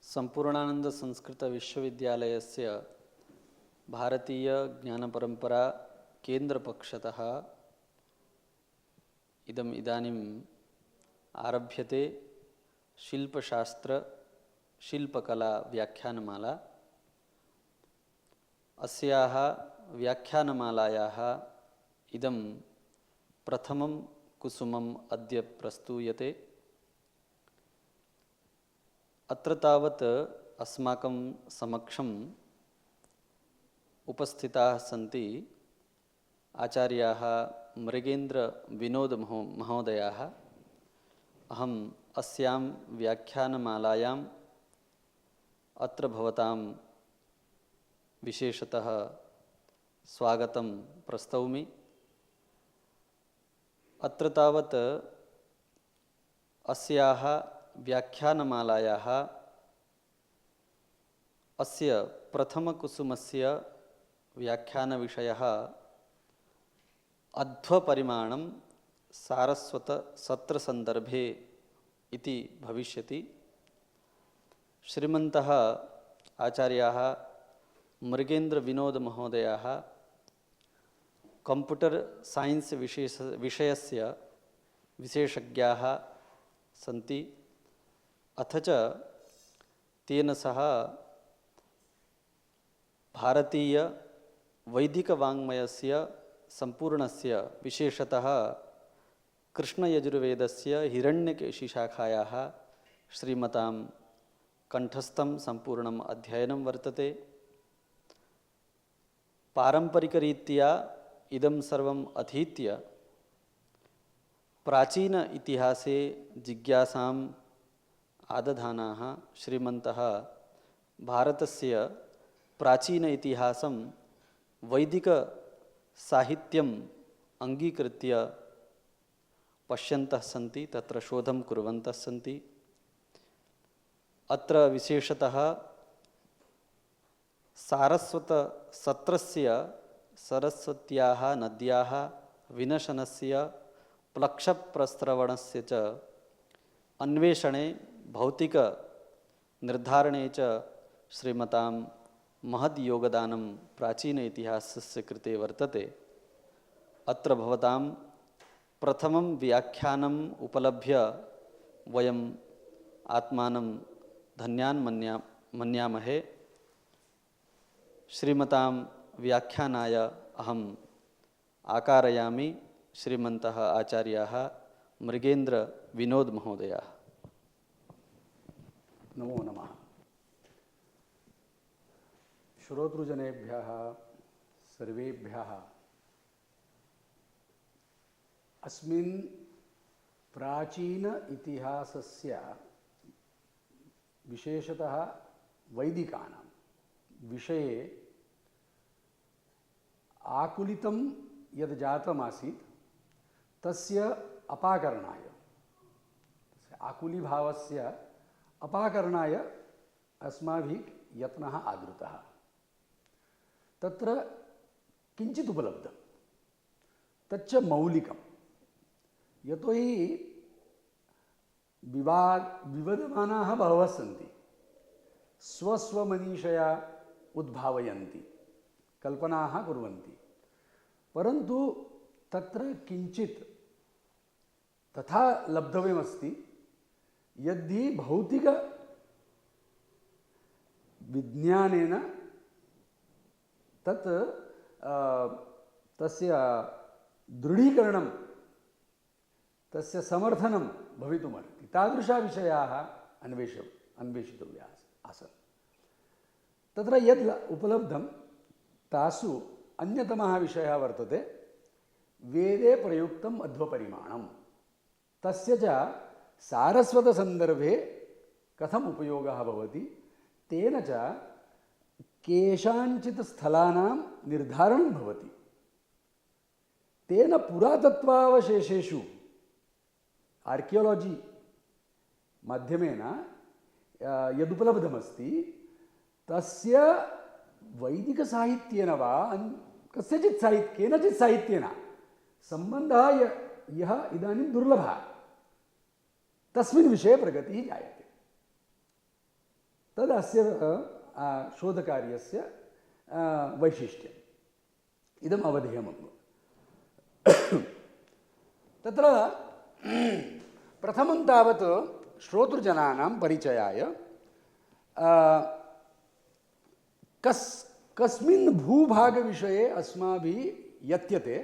संपूर्णानंद संस्कृत विश्वविद्यालयस्य भारतीय ज्ञानपरंपरा केंद्रपक्षतः इदानीम् आरभ्यते शिल्पशास्त्र शिल्पकला व्याख्यानमाला। अस्याः व्याख्यानमालायाः इदं प्रथमं कुसुमम् अद्य प्रस्तूयते। अत्र तावत् अस्माकं समक्षम् उपस्थिताः सन्ति आचार्याः मृगेन्द्र विनोद महोदयाः। अहम् अस्यां व्याख्यानमालायाम् अत्र भवतां विशेषतः स्वागतं प्रस्तौमि। अत्र तावत् अस्याः व्याख्यानमालायाः अस्य प्रथमकुसुमस्य व्याख्यानविषयः अध्वपरिमाणं सारस्वतसत्रसन्दर्भे इति भविष्यति। श्रीमन्तः आचार्याः मृगेन्द्र विनोद महोदयाः कंप्यूटर साइंस विषयस्य विशेषज्ञाः सन्ति। अथ च तेन सह भारतीय वैदिकवाङ्मयस्य संपूर्णस्य विशेषतः कृष्णयजुर्वेदस्य हिरण्यकेशिशाखायाः श्रीमतां कंठस्थं संपूर्णम् अध्ययनं वर्तते। पारंपरिकरीत्या इदं सर्वम् अधीत्य प्राचीन इतिहासे जिज्ञासाम् आदधानाः श्रीमन्तः भारतस्य प्राचीन इतिहासं वैदिक साहित्यम् अंगीकृत्य पश्यन्तः सन्ति, तत्र शोधं कुर्वन्तः सन्ति। अत्र विशेषतः सारस्वतसत्रस्य सरस्वत्याः नद्याः विनशनस्य प्लक्षप्रस्रवणस्य च अन्वेषणे भौतिक निर्धारणे च श्रीमतां महद् योगदानं प्राचीन इतिहासस्य कृते वर्तते। अत्र भवतां प्रथमं व्याख्यानम् उपलभ्य वयम् आत्मानं धन्यान् मन्यामहे। श्रीमतां व्याख्यानाय अहम् आकारयामि श्रीमन्तः आचार्याः मृगेन्द्र विनोद महोदयाः। नमो नमः। श्रोतृजनेभ्यः सर्वेभ्यः अस्मिन् प्राचीन इतिहासस्य विशेषतः वैदिकानां विषये आकुलितं यद् जातमासीत् तस्य अपाकरणाय, आकुलीभावस्य अपाकरणाय अस्माभिः यत्नः आदृतः। तत्र किञ्चित् उपलब्धं, तच्च मौलिकं। यतोहि विवदमानाः बहवः सन्ति, स्वस्वमनीषया उद्भावयन्ति, कल्पनाः कुर्वन्ति, परन्तु तत्र किञ्चित् तथा लब्धव्यमस्ति यद्धि भौतिक विज्ञानेन तत् तस्य दृढीकरणं, तस्य समर्थनं भवितुमर्हति। तादृशाः विषयाः अन्वेषितव्याः आसन्। तत्र यद् उपलब्धं तासु अन्यतमः विषयः वर्तते वेदे प्रयुक्तम् अध्वपरिमाणं। तस्य च सारस्वतसन्दर्भे कथम् उपयोगः भवति, तेन च केषाञ्चित् स्थलानां निर्धारणं भवति। तेन पुरातत्त्वावशेषेषु आर्कियोलॉजी माध्यमेन यदुपलब्धमस्ति तस्य वैदिकसाहित्येन वा कस्यचित् केनचित् साहित्येन सम्बन्धः यः इदानीं दुर्लभः, तस्मिन् विषये प्रगतिः जायते। तदस्य शोधकार्यस्य वैशिष्ट्यम् इदम् अवधेयम्। तत्र प्रथमं तावत् श्रोतृजनानां परिचयाय कस्मिन् भूभागविषये अस्माभिः यत्यते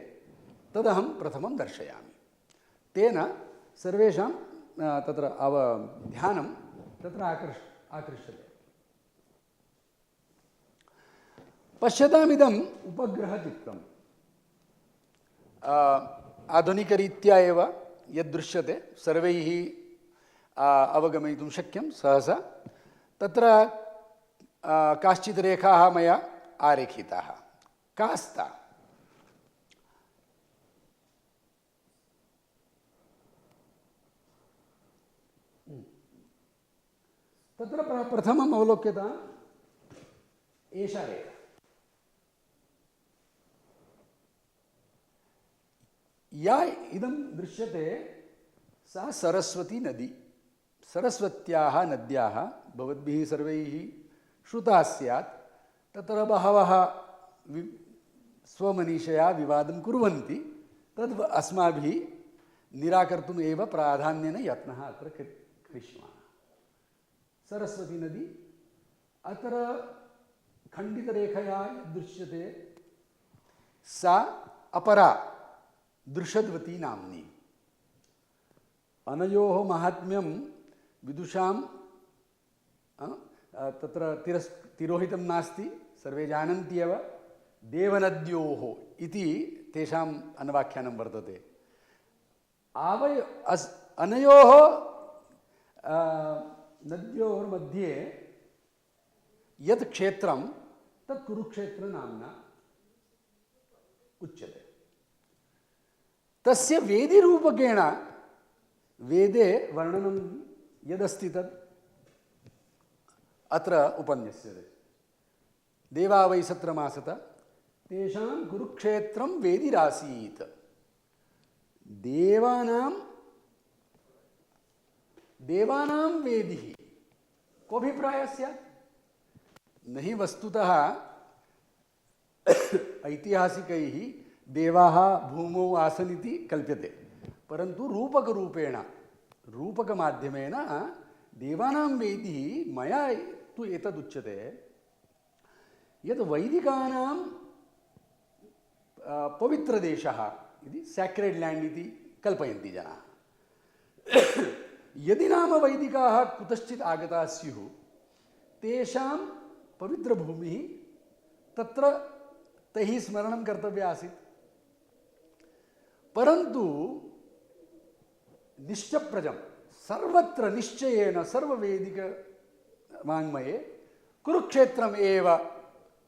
तदहं प्रथमं दर्शयामि। तेन सर्वेषां तत्र ध्यानं तत्र आकृष्यते। पश्यतामिदम् उपग्रहचित्रम् आधुनिकरीत्या एव यद्दृश्यते सर्वैः अवगमयितुं शक्यं सहसा। तत्र काश्चित् रेखाः मया आरेखिताः। कास्ता तत्र प्रथमम् अवलोक्यता एषा रेखा। या इदं दृश्यते सा सरस्वती नदी। सरस्वत्याः नद्याः भवद्भिः सर्वैः श्रुता स्यात्। तत्र बहवः स्वमनीषया विवादं कुर्वन्ति। तद् अस्माभिः निराकर्तुम् एव प्राधान्येन यत्नः अत्र करिष्यामः। सरस्वती नदी अत्र खण्डितरेखया दृश्यते सा अपरा दृशद्वती नाम्नी। अनयोः माहात्म्यं विदुषां तत्र तिरोहितं नास्ति, सर्वे जानन्ति एव। देवनद्योः इति तेषाम् अन्वाख्यानं वर्तते। अनयोः नद्योर्मध्ये यत् क्षेत्रं तत् कुरुक्षेत्रनाम्ना उच्यते। तस्य वेदिरूपकेण वेदे वर्णनं यदस्ति तत् अत्र उपन्यस्यते। देवा वै सत्रमासत तेषां कुरुक्षेत्रं वेदिरासीत्। देवानां वेदिः कोऽभिप्रायः स्यात्? न हि वस्तुतः ऐतिहासिकैः देवाः भूमौ आसन् इति कल्प्यते, परन्तु रूपकरूपेण रूपकमाध्यमेन देवानां वेदिः मया तु एतदुच्यते यत् वैदिकानां पवित्रदेशः इति सैक्रेड् लैंड इति कल्पयन्ति जनाः। यदि नाम वैदिकाः कुतश्चित् आगताः स्युः तेषां पवित्रभूमिः तत्र तैः स्मरणं कर्तव्या आसीत्। परन्तु निश्चप्रजं सर्वत्र निश्चयेन सर्ववेदिकवाङ्मये कुरुक्षेत्रम् एव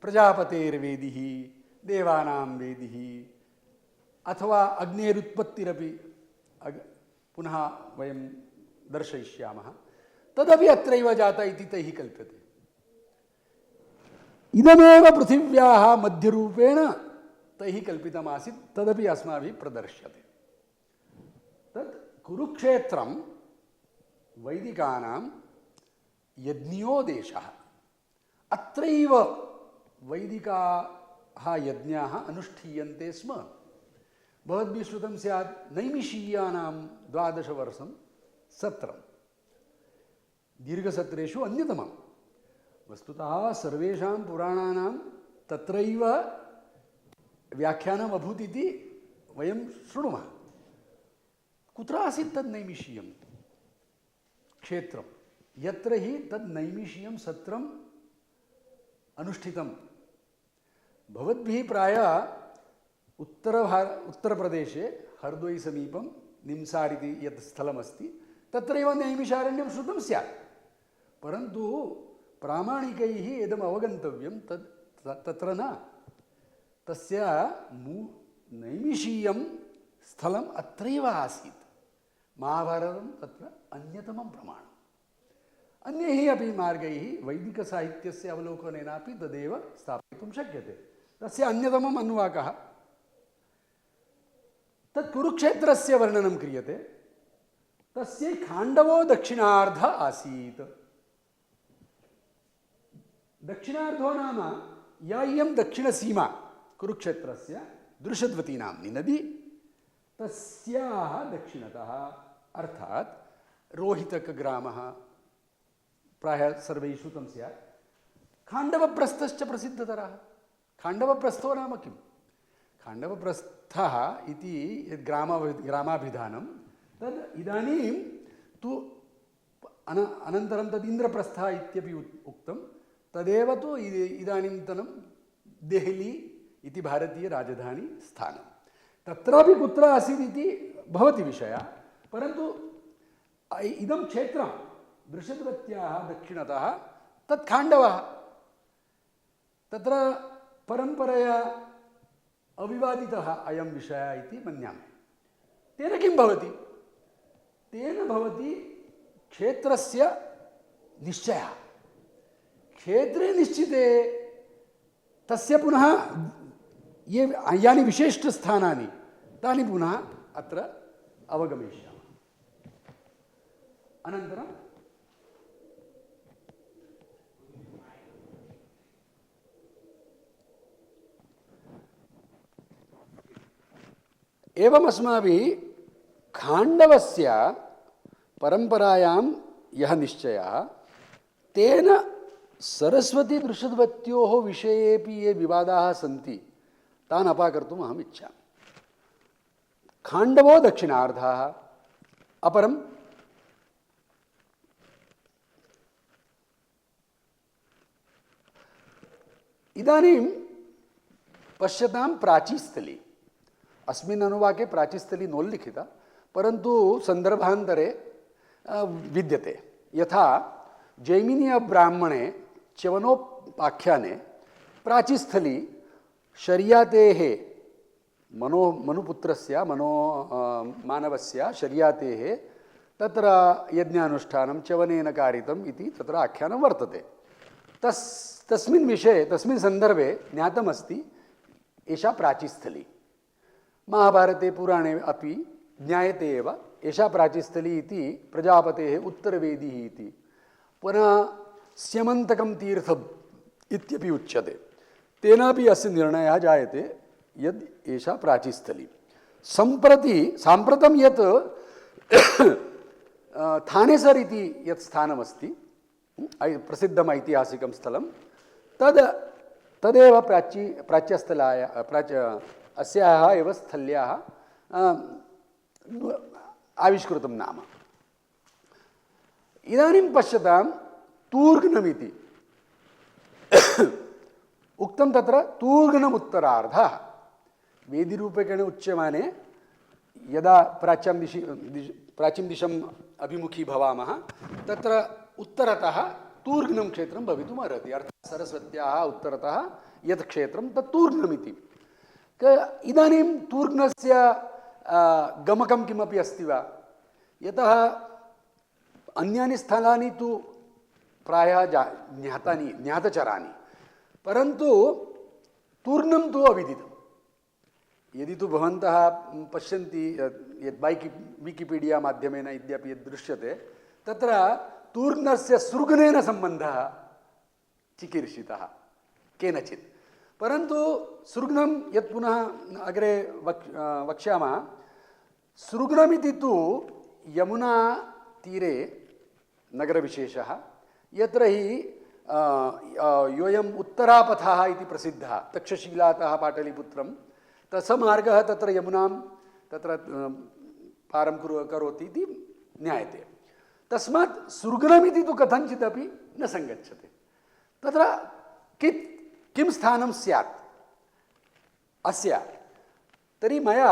प्रजापतेर्वेदिः, देवानां वेदिः अथवा अग्नेरुत्पत्तिरपि पुनः वयं दर्शयिष्यामः, तदपि अत्रैव जाता इति तैः कल्प्यते। इदमेव पृथिव्याः मध्यरूपेण तैः कल्पितमासीत्, तदपि अस्माभिः प्रदर्श्यते। तत् कुरुक्षेत्रं वैदिकानां यज्ञो देशः। अत्रैव वैदिकाः यज्ञाः अनुष्ठीयन्ते स्म। भवद्भिः श्रुतं स्यात् नैमिषीयानां 12 वर्षं सत्रं दीर्घसत्रेषु अन्यतमं। वस्तुतः सर्वेषां पुराणानां तत्रैव व्याख्यानम् अभूत् इति वयं शृणुमः। कुत्र आसीत् तद् नैमिषीयं क्षेत्रं यत्र हि तद् नैमिषीयं सत्रम् अनुष्ठितं? भवद्भिः प्रायः उत्तरप्रदेशे हर्दोई समीपं निम्सार इति यत् स्थलमस्ति तत्रैव नैमिषारण्यं श्रुतं स्यात्। परन्तु प्रामाणिकैः इदम् अवगन्तव्यं तत्र न, तस्य नैमिषीयं स्थलम् अत्रैव आसीत्। महाभारतं तत्र अन्यतमं प्रमाणम्। अन्यैः अपि मार्गैः वैदिकसाहित्यस्य अवलोकनेनापि तदेव स्थापयितुं शक्यते। तस्य अन्यतमम् अन्वाकः तत् कुरुक्षेत्रस्य वर्णनं क्रियते। तस्य खाण्डवो दक्षिणार्ध आसीत्। दक्षिणार्धो नाम या इयं दक्षिणसीमा कुरुक्षेत्रस्य दृशद्वती नाम्नी नदी तस्याः दक्षिणतः अर्थात् रोहितकग्रामः प्रायः सर्वैः श्रुतं स्यात् खाण्डवप्रस्थश्च प्रसिद्धतरः। खाण्डवप्रस्थो नाम किं? खाण्डवप्रस्थः इति यद् ग्रामाभिधानं तद् इदानीं तु अनन्तरं तद् इन्द्रप्रस्थः इत्यपि उक्तं। तदेव तु इदानीन्तनं देहली इति भारतीयराजधानी स्थानं। तत्रापि कुत्र आसीत् इति भवति विषयः, परन्तु इदं क्षेत्रं दृशद्वत्याः दक्षिणतः तत् खाण्डवः तत्र परम्परया अविवादितः अयं विषयः इति मन्यामहे। तेन किं भवति? तेन भवति क्षेत्रस्य निश्चयः। क्षेत्रे निश्चिते तस्य पुनः यानि विशिष्टस्थानानि तानि पुनः अत्र अवगमिष्यामः। अनन्तरं एवम् अस्माभिः खाण्डवस्य परम्परायां यः निश्चयः तेन सरस्वती दृशद्वत्योः विषयेपि ये विवादाः सन्ति तान् अपाकर्तुम् अहम् इच्छामि। खाण्डवो दक्षिणार्धः, अपरम् इदानीं पश्यतां प्राचीस्थली। अस्मिन् अनुवाके प्राचीस्थली नोल्लिखिता, परन्तु सन्दर्भान्तरे विद्यते। यथा जैमिनीयब्राह्मणे च्यवनोपाख्याने प्राचीस्थली शर्यातेः मनुपुत्रस्य मानवस्य शर्यातेः तत्र यज्ञानुष्ठानं च्यवनेन कारितम् इति तत्र आख्यानं वर्तते। तस्मिन् विषये तस्मिन् सन्दर्भे ज्ञातमस्ति एषा प्राचीस्थली। महाभारते पुराणे अपि ज्ञायते एव एषा प्राचीस्थली इति प्रजापतेः उत्तरवेदिः इति। पुनः स्यमन्तकं तीर्थम् इत्यपि उच्यते। तेनापि अस्य निर्णयः जायते यद् एषा प्राचीस्थली। साम्प्रतं यत् थानेसर् इति यत् स्थानमस्ति प्रसिद्धम् ऐतिहासिकं स्थलं तदेव प्राच्यस्थलाय अस्याः एव स्थल्याः आविष्कृतं नाम। इदानीं पश्यतां तूर्घ्नमिति उक्तं। तत्र तूर्घ्नमुत्तरार्धः वेदिरूपेण उच्यमाने यदा प्राचीं दिशम् अभिमुखी भवामः तत्र उत्तरतः तूर्घ्नं क्षेत्रं भवितुम् अर्हति। अर्थात् सरस्वत्याः उत्तरतः यत् क्षेत्रं तत् तूर्घ्नमिति। इदानीं तूर्घ्नस्य गमकं किमपि अस्ति वा? यतः अन्यानि स्थलानि तु प्रायः ज्ञातचराणि, परन्तु तूर्घ्नं तु अविदितं। यदि तु भवन्तः पश्यन्ति यद् विकिपीडिया माध्यमेन इत्यपि यद् दृश्यते तत्र तूर्घ्नस्य सृग्नेन सम्बन्धः चिकीर्षितः केनचित्, परन्तु सृग्नं यत् पुनः अग्रे वक्ष्यामः। सृग्नमिति तु यमुनातीरे नगरविशेषः, यत्र हि योऽयम् उत्तरापथः इति प्रसिद्धः। तक्षशिलातः पाटलिपुत्रं तस्य मार्गः तत्र यमुनां तत्र पारं करोति इति ज्ञायते। तस्मात् सृग्नमिति तु कथञ्चिदपि न सङ्गच्छते। तत्र किं स्थानं स्यात् अस्य? तर्हि मया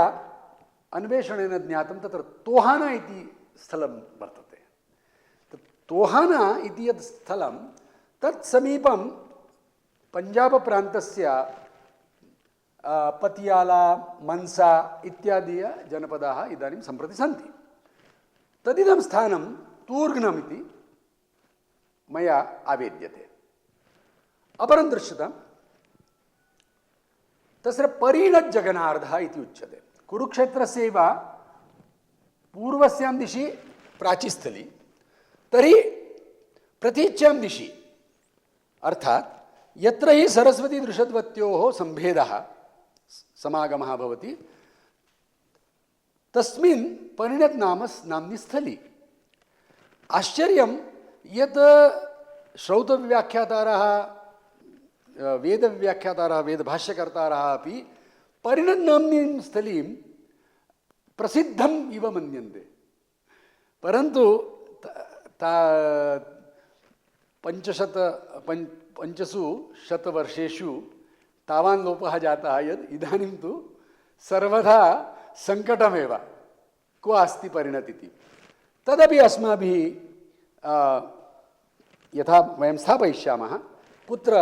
अन्वेषणेन ज्ञातं तत्र तोहाना इति स्थलं वर्तते। तोहाना इति यत् स्थलं तत् समीपं पञ्जाबप्रान्तस्य पतियाला, मनसा इत्यादि जनपदाः इदानीं सम्प्रति सन्ति। तदिदं स्थानं तूर्घ्नमिति मया आवेद्यते। अपरं दृश्यतां तस्य परिणज्जगनार्धः इति उच्यते। कुरुक्षेत्रस्यैव पूर्वस्यां दिशि प्राचीस्थली, तर्हि प्रतीच्यां दिशि अर्थात् यत्र हि सरस्वती दृषद्वत्योः सम्भेदः समागमः भवति तस्मिन् परिणत नाम्नि स्थली। आश्चर्यं यत् श्रौतव्याख्यातारः वेदव्याख्यातारः वेदभाष्यकर्तारः अपि परिणत नाम्नीं स्थलीं प्रसिद्धम् इव मन्यन्ते, परन्तु पंचसु शतवर्षेषु तावान् लोपः जातः यद् इदानीं तु सर्वदा सङ्कटमेव क्व अस्ति परिणतिः। तदपि अस्माभिः यथा वयं स्थापयिष्यामः कुत्र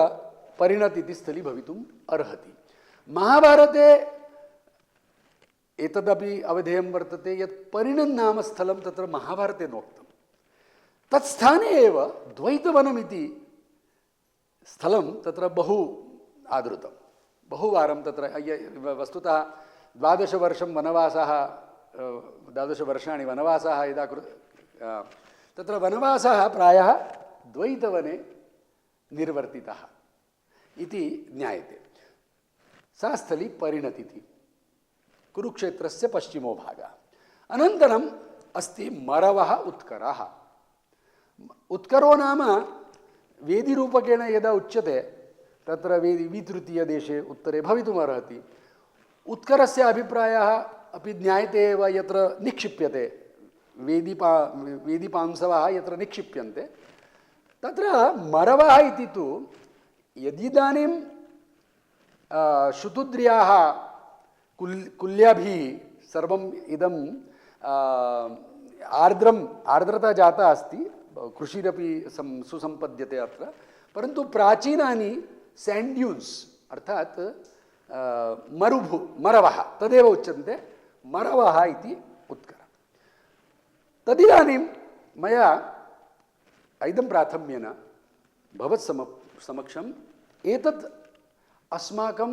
परिणतिः स्थली भवितुम् अर्हति। महाभारते एतदपि अवधेयं वर्तते यत् परिणत नाम स्थलं तत्र महाभारते नोक्तं। तत्स्थाने एव द्वैतवनमिति स्थलं तत्र बहु आदृतं, बहुवारं तत्र वस्तुतः 12 वर्षाणि वनवासः यदा तत्र वनवासः प्रायः द्वैतवने निर्वर्तितः इति ज्ञायते। सा स्थली परिणतिः कुरुक्षेत्रस्य पश्चिमो भागः। अनन्तरम् अस्ति मरवः उत्करः। उत्करो नाम वेदिरूपकेण यदा उच्यते तत्र वितृतीयदेशे उत्तरे भवितुमर्हति। उत्करस्य अभिप्रायः अपि ज्ञायते एव, यत्र निक्षिप्यते वेदीपांसवः यत्र निक्षिप्यन्ते तत्र मरवः इति तु यदिदानीं शुतुद्र्याः कुल्याभिः सर्वम् इदं आर्द्रता जाता अस्ति, कृषिरपि सुसम्पद्यते अत्र, परन्तु प्राचीनानि सैंड ड्यून्स् अर्थात् मरवः तदेव उच्यन्ते मरवः इति उत्कर। तदिदानीं मया इदं प्राथम्येन भवत्समक्षम् एतत् अस्माकं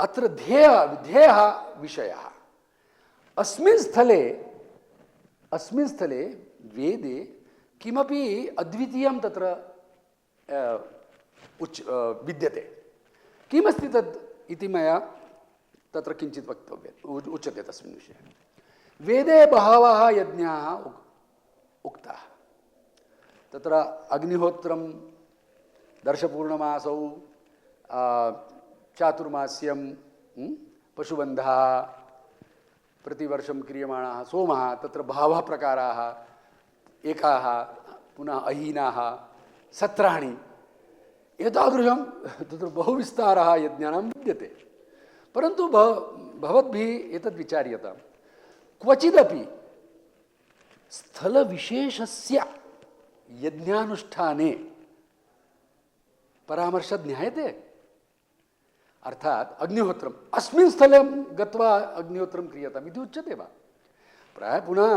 अत्र ध्येयः विषयः। अस्मिन् स्थले वेदे किमपि अद्वितीयं तत्र विद्यते। किमस्ति तद् इति मया तत्र किञ्चित् वक्तव्यम् उच्यते तस्मिन् विषये। वेदे बहवः यज्ञाः उक्ताः। तत्र अग्निहोत्रं, दर्शपूर्णमासौ, चातुर्मास्यं, पशुबन्धः, प्रतिवर्षं क्रियमाणः सोमः, तत्र बहवः प्रकाराः, एकाः, पुनः अहीनाः, सत्राणि, एतादृशं तत्र बहुविस्तारः यज्ञानां विद्यते। परन्तु भवद्भिः एतद् विचार्यतां, क्वचिदपि स्थलविशेषस्य यज्ञानुष्ठाने परामर्शः ज्ञायते। अर्थात अग्निहोत्रम् अस्मिन् स्थले गत्वा अग्निहोत्रं क्रियताम् इति उच्यते वा? प्रायः पुनः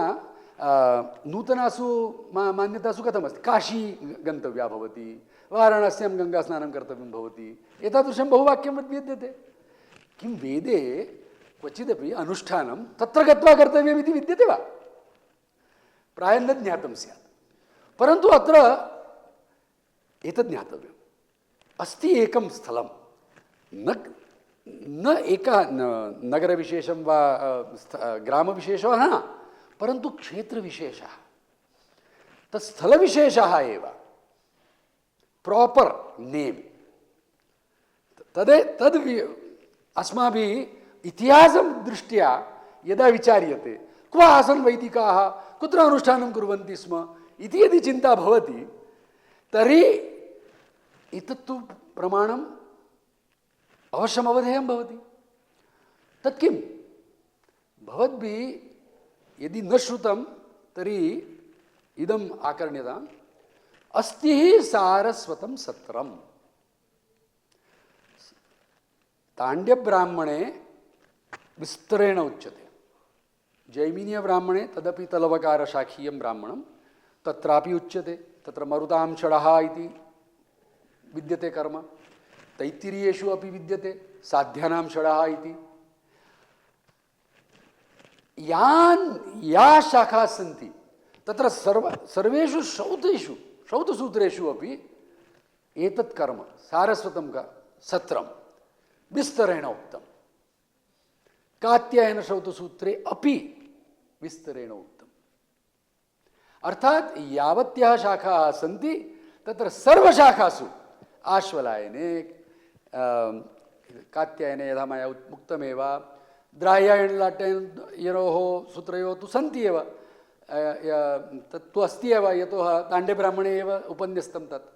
नूतनासु मान्यतासु कथमस्ति, काशी गन्तव्या भवति, वाराणस्यां गङ्गास्नानं कर्तव्यं भवति, एतादृशं बहुवाक्यं विद्यते। किं वेदे क्वचिदपि अनुष्ठानं तत्र गत्वा कर्तव्यम् इति विद्यते वा? प्रायः न ज्ञातं स्यात्। परन्तु अत्र एतत् ज्ञातव्यम्। अस्ति एकं स्थलं, न एकः नगरविशेषं वा ग्रामविशेषः न, परन्तु क्षेत्रविशेषः, तत् स्थलविशेषः एव, प्रॉपर नेम। तद् अस्माभिः इतिहासं दृष्ट्या यदा विचार्यते, क्व आसन् वैदिकाः, कुत्र अनुष्ठानं कुर्वन्ति स्म इति यदि चिन्ता भवति, तर्हि एतत्तु प्रमाणम् अवश्यम् अवधेयं भवति। तत् किं भवद्भिः यदि न श्रुतं तर्हि इदम् आकर्ण्यताम्। अस्ति हि सारस्वतं सत्रम्। ताण्ड्यब्राह्मणे विस्तरेण उच्यते, जैमिनीयब्राह्मणे तदपि तलवकारशाखीयं ब्राह्मणं तत्रापि उच्यते। तत्र मरुतां षडः इति विद्यते कर्म, तैत्तिरीयेषु अपि विद्यते साध्यानां षडः इति। या शाखाः सन्ति तत्र सर्वेषु श्रौतसूत्रेषु अपि एतत् कर्म सारस्वतं का सत्रम विस्तरेण उक्तम, कात्यायन श्रौतसूत्रे अपि विस्तरेण उक्तम। अर्थात यावत्याः शाखाः सन्ति तत्र सर्वशाखासु आश्वलायने कात्यायने यथा मया उक्तमेव, द्राह्यायण लाट्यायनयोः सूत्रयोः तु सन्ति एव, तत्तु अस्ति एव, यतोः दाण्ड्यब्राह्मणे एव उपन्यस्तं तत्।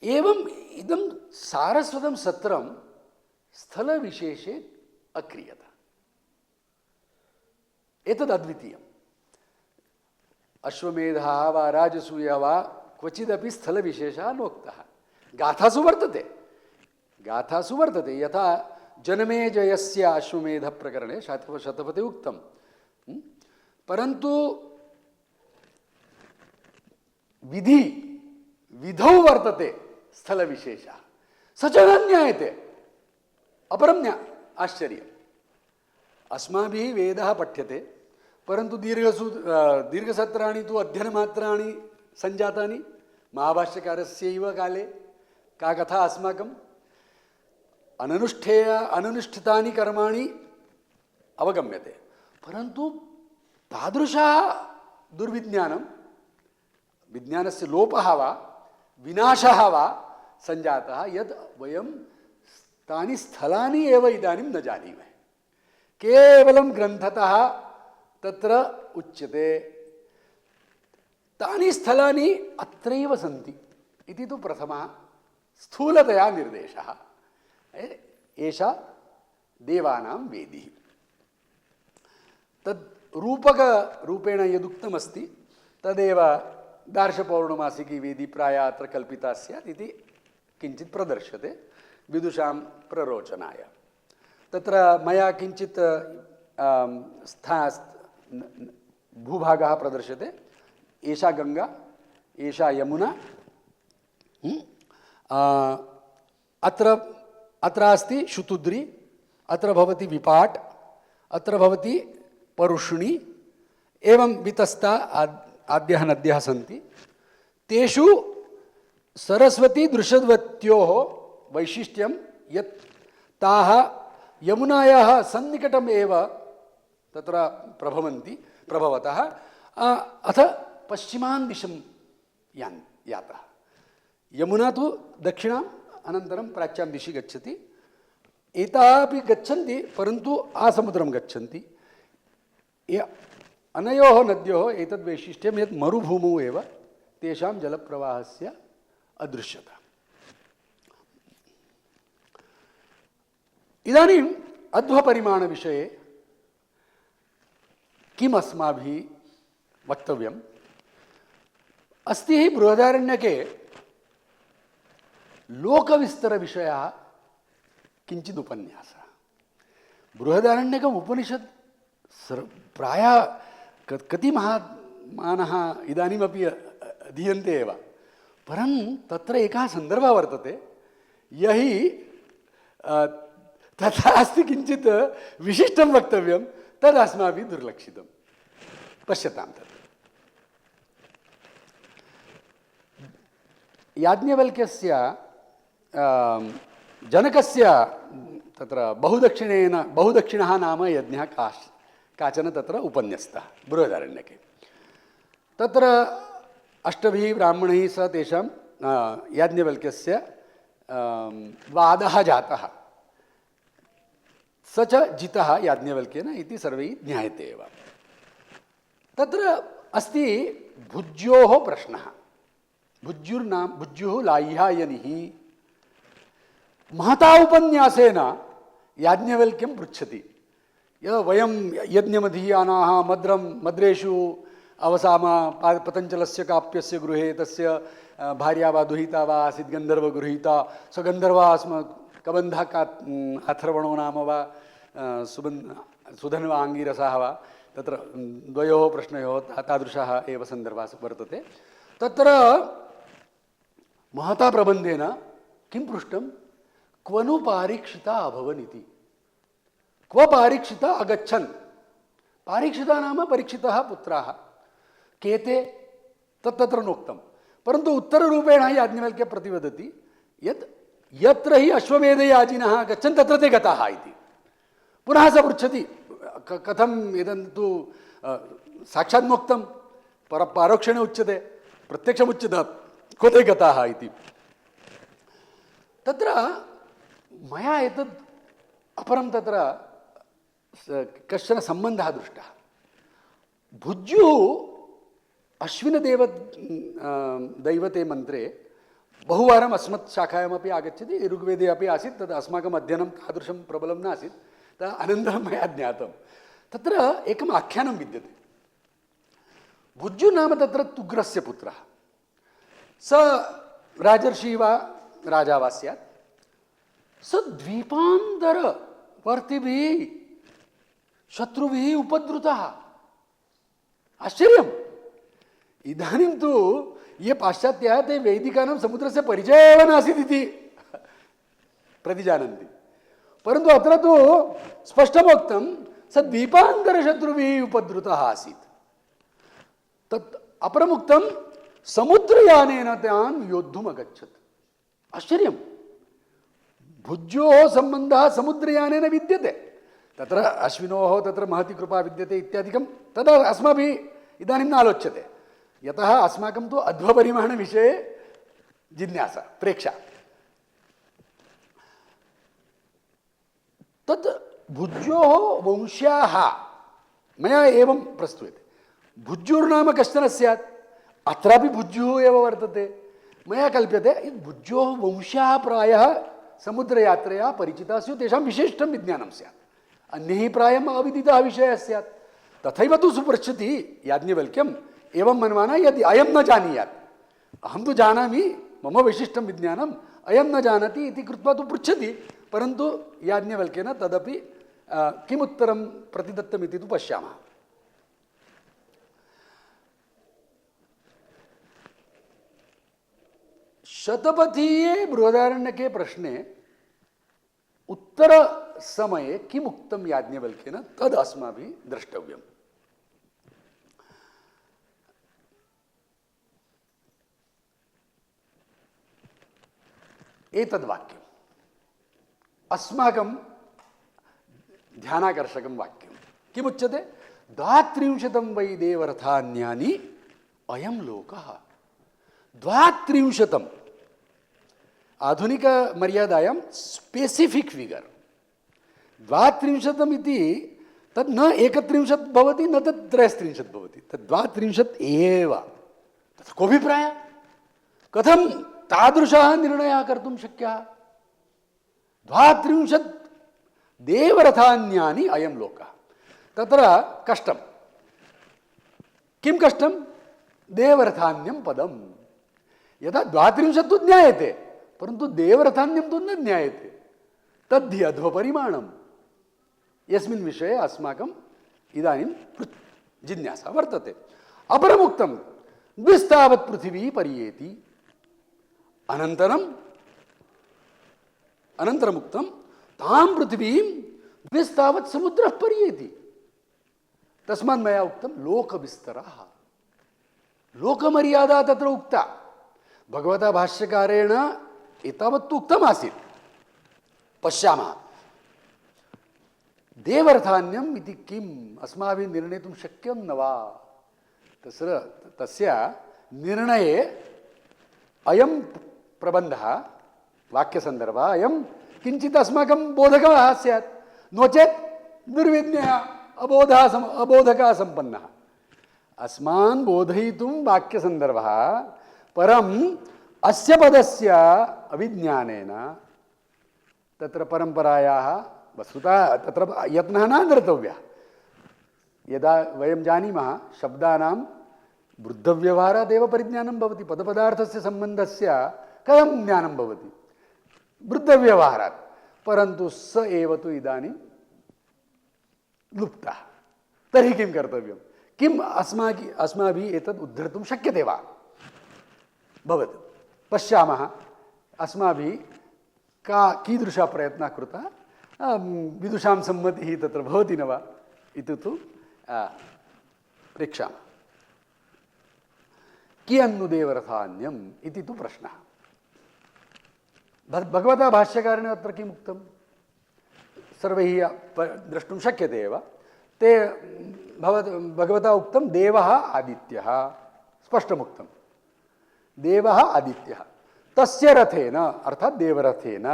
एवम् इदं सारस्वतं सत्रं स्थलविशेषे अक्रियत, एतद् अद्वितीयम्। अश्वमेधः वा राजसूयः वा क्वचिदपि स्थलविशेषः नोक्तः, गाथासु वर्तते, गाथासु वर्तते। यथा जनमेजयस्य अश्वमेधप्रकरणे शतपथे उक्तं, परन्तु विधौ वर्तते स्थलविशेषः, स च न ज्ञायते। अपरं आश्चर्यम्, अस्माभिः वेदः पठ्यते, परन्तु दीर्घसत्राणि तु अध्ययनमात्राणि सञ्जातानि। महाभाष्यकारस्यैव काले का कथा अस्माकम् अनुष्ठितानि कर्माणि अवगम्यते, परन्तु तादृशः दुर्विज्ञानं, विज्ञानस्य लोपः वा विनाशः वा सञ्जातः यत् वयं तानि स्थलानि एव इदानीं न जानीमः। केवलं ग्रन्थतः तत्र उच्यते तानि स्थलानि अत्रैव सन्ति इति तु प्रथमः स्थूलतया निर्देशः। एषा देवानां वेदिः। तद् रूपकरूपेण यदुक्तमस्ति तदेव दार्शपौर्णमासिकी वेदी प्रायः अत्र कल्पिता स्यात् इति किञ्चित् प्रदर्श्यते विदुषां प्ररोचनाय। तत्र मया किञ्चित् भूभागः प्रदर्श्यते। एषा गङ्गा, एषा यमुना, अत्र अस्ति शुतुद्री, अत्र भवति विपाट्, अत्र भवति परुष्णी, एवं वितस्ता आद्यः नद्यः सन्ति। तेषु सरस्वती दृषद्वत्योः वैशिष्ट्यं यत् ताः यमुनायाः सन्निकटम् एव तत्र प्रभवतः अथ पश्चिमान् दिशं यातः। यमुना तु दक्षिणाम् अनन्तरं प्राच्यां दिशि गच्छति। एतापि गच्छन्ति, परन्तु आसमुद्रं गच्छन्ति। अनयोः नद्योः एतद् वैशिष्ट्यं यत् मरुभूमौ एव तेषां जलप्रवाहस्य अदृश्यता। इदानीम् अध्वपरिमाणविषये किम् अस्माभिः वक्तव्यम् अस्ति? बृहदारण्यके लोकविस्तरविषयः किञ्चित् उपन्यासः। बृहदारण्यकम् उपनिषत् प्रायः कति महात्मानः इदानीमपि अधीयन्ते एव, परं तत्र एकः सन्दर्भः वर्तते यः तथा अस्ति किञ्चित् विशिष्टं वक्तव्यं, तद् अस्माभिः दुर्लक्षितं। पश्यतां तत् याज्ञवल्क्यस्य जनकस्य तत्र बहुदक्षिणः नाम यज्ञः काचन तत्र उपन्यस्तः बृहदारण्यके। तत्र अष्टभिः ब्राह्मणैः सह तेषां याज्ञवल्क्यस्य वादः जातः। स च जितः याज्ञवल्क्येन इति सर्वैः ज्ञायते एव। तत्र अस्ति भुज्योः प्रश्नः। भुज्युः लाह्यायनिः महता उपन्यासेन याज्ञवल्क्यं पृच्छति, वयं यज्ञमधीयानाः मद्रेषु अवसाम पतञ्जलस्य काप्यस्य गृहे तस्य भार्या वा दुहिता वा आसीत् गन्धर्वगृहीता, स गन्धर्वः कबन्धः अथर्वणो नाम वा सुधन्वा आङ्गिरसः वा, तत्र द्वयोः प्रश्नयोः तादृशः एव सन्दर्भः वर्तते। तत्र महता प्रबन्धेन किं पृष्टं? क्वनु पारीक्षिता अभवन् इति। क्व पारीक्षिता अगच्छन्? पारीक्षिता नाम परीक्षितः पुत्राः। केते? तत्र नोक्तं। परन्तु उत्तररूपेण याज्ञवल्क्य प्रतिवदति यत् यत्र हि अश्वमेधयाजिनः गच्छन् तत्र ते गताः इति। पुनः स पृच्छति कथम् इदन्तु साक्षान्मुक्तं परोक्षेण उच्यते प्रत्यक्षमुच्यते क्व ते गताः इति। तत्र मया एतद् अपरं तत्र कश्चन सम्बन्धः दृष्टः। भुज्युः अश्विनदेव दैवते मन्त्रे बहुवारम् अस्मत् शाखायामपि आगच्छति, ऋग्वेदे अपि आसीत्, तद् अस्माकम् अध्ययनं तादृशं प्रबलं नासीत्, तदा अनन्तरं मया ज्ञातं। तत्र एकम् आख्यानं विद्यते। भुज्युः नाम तत्र तुग्रस्य पुत्रः। स राजर्षिः वा राजा वा स्यात्। स द्वीपान्तरवर्तिभिः शत्रुभिः उपद्रुतः। आश्चर्यम्। इदानीं तु ये पाश्चात्याः ते वैदिकानां समुद्रस्य परिचयः एव नासीत् इति प्रतिजानन्ति, परन्तु अत्र तु स्पष्टमुक्तं स द्वीपान्तरशत्रुभिः उपद्रुतः आसीत्। तत् अपरमुक्तं समुद्रयानेन तान् योद्धुम् अगच्छत्। आश्चर्यं। भुज्योः सम्बन्धः समुद्रयानेन विद्यते, तत्र अश्विनोः तत्र महती कृपा विद्यते इत्यादिकं तदा अस्माभिः इदानीं न आलोच्यते, यतः अस्माकं तु अध्वपरिमाणविषये जिज्ञासा प्रेक्षा। तत् भुज्योः वंश्याः मया एवं प्रस्तूयते। भुज्युर्नाम कश्चन स्यात्, अत्रापि भुज्युः एव वर्तते। मया कल्प्यते भुज्योः वंश्याः प्रायः समुद्रयात्रया परिचिताः स्युः, तेषां विशिष्टं विज्ञानं स्यात्, अन्यैः प्रायः अविदितः विषयः स्यात्। तथैव तु सुपृच्छति याज्ञवल्क्यम्, एवं मन्वाना यदि अयं न जानीयात्, अहं तु जानामि, मम विशिष्टं विज्ञानम्, अयं न जानाति इति कृत्वा तु पृच्छति, परन्तु याज्ञवल्क्येन तदपि किमुत्तरं प्रतिदत्तमिति तु पश्यामः। शतपथीये बृहदारण्यके प्रश्ने उत्तर समये किम् उक्तं याज्ञवल्क्येन तद् अस्माभिः द्रष्टव्यम्। एतद्वाक्यम् अस्माकं ध्यानाकर्षकं वाक्यं किमुच्यते? 32 वै देवरथान्यानि अयं लोकः। 32 आधुनिकमर्यादायां स्पेसिफिक् फिगर्। 32 इति तद् न 31 भवति न तद् 33 भवति, तद् 32 एव। तत्र कोऽभिप्रायः? कथं तादृशः निर्णयः कर्तुं शक्यः? 32 देवरथान्यानि अयं लोकः। तत्र कष्टं। किं कष्टं? देवरथान्यं पदम्। यदा 32 तु ज्ञायते, परन्तु देवरथान्यं तु न ज्ञायते। तद्धि अध्वपरिमाणं, यस्मिन् विषये अस्माकम् इदानीं जिज्ञासा वर्तते। अपरमुक्तं द्विस्तावत् पृथिवी पर्येति। अनन्तरमुक्तं तां पृथिवीं द्विस्तावत् समुद्रः पर्येति। तस्मात् मया उक्तं लोकविस्तरः, लोकमर्यादा तत्र उक्ता। भगवता भाष्यकारेण एतावत्तु उक्तमासीत्। पश्यामः देवरथान्यम् इति किम् अस्माभिः निर्णेतुं शक्यं न वा? तस्य निर्णये अयं प्रबन्धः वाक्यसन्दर्भः अयं किञ्चित् अस्माकं बोधकः स्यात्, नो चेत् दुर्विज्ञः अबोधकः सम्पन्नः। अस्मान् बोधयितुं वाक्यसन्दर्भः, परम् अस्य पदस्य अविज्ञानेन तत्र परम्परायाः वस्तुतः तत्र यत्नः न कर्तव्यः। यदा वयं जानीमः शब्दानां वृद्धव्यवहारादेव परिज्ञानं भवति, पदपदार्थस्य सम्बन्धस्य कथं ज्ञानं भवति? वृद्धव्यवहारात्। परन्तु स एव तु इदानीं लुप्तः। तर्हि किं कर्तव्यं? किम् अस्माभिः एतद् उद्धर्तुं शक्यते वा? भवतु पश्यामः अस्माभिः कीदृशः प्रयत्नः कृतः, विदुषां सम्मतिः तत्र भवति न वा इति तु प्रेक्षामः। कियन्नु देवरथान्यम् इति तु प्रश्नः। भगवता भाष्यकारेण अत्र किम् उक्तं सर्वैः द्रष्टुं शक्यते एव। ते भगवता उक्तं देवः आदित्यः, स्पष्टमुक्तं देवः आदित्यः, तस्य रथेन अर्थात देवरथेन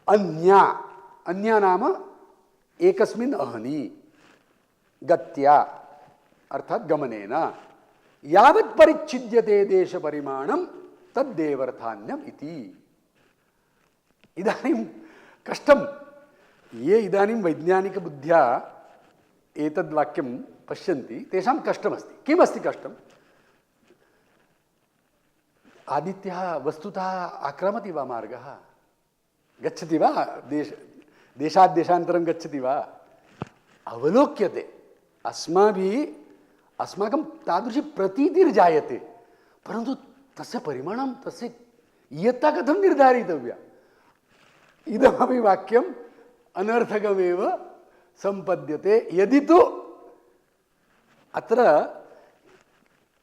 अन्या, अन्या नाम एकस्मिन् अहनि गत्या अर्थात गमनेन यावत् परिच्छिद्यते देश परिमाणं तद्देवरथान्यम् इति। इदानीं कष्टं, ये इदानीं वैज्ञानिकबुद्ध्या एतद्वाक्यं पश्यन्ति तेषां कष्टमस्ति। किमस्ति कष्टं? आदित्यः वस्तुतः आक्रामति वा मार्गः? गच्छति वा देशात् देशान्तरं गच्छति वा? अवलोक्यते। अस्माभिः अस्माकं तादृशी प्रतीतिर्जायते, परन्तु तस्य परिमाणं, तस्य इयत्ता कथं निर्धारितव्या? इदमपि वाक्यम् अनर्थकमेव सम्पद्यते यदि तु अत्र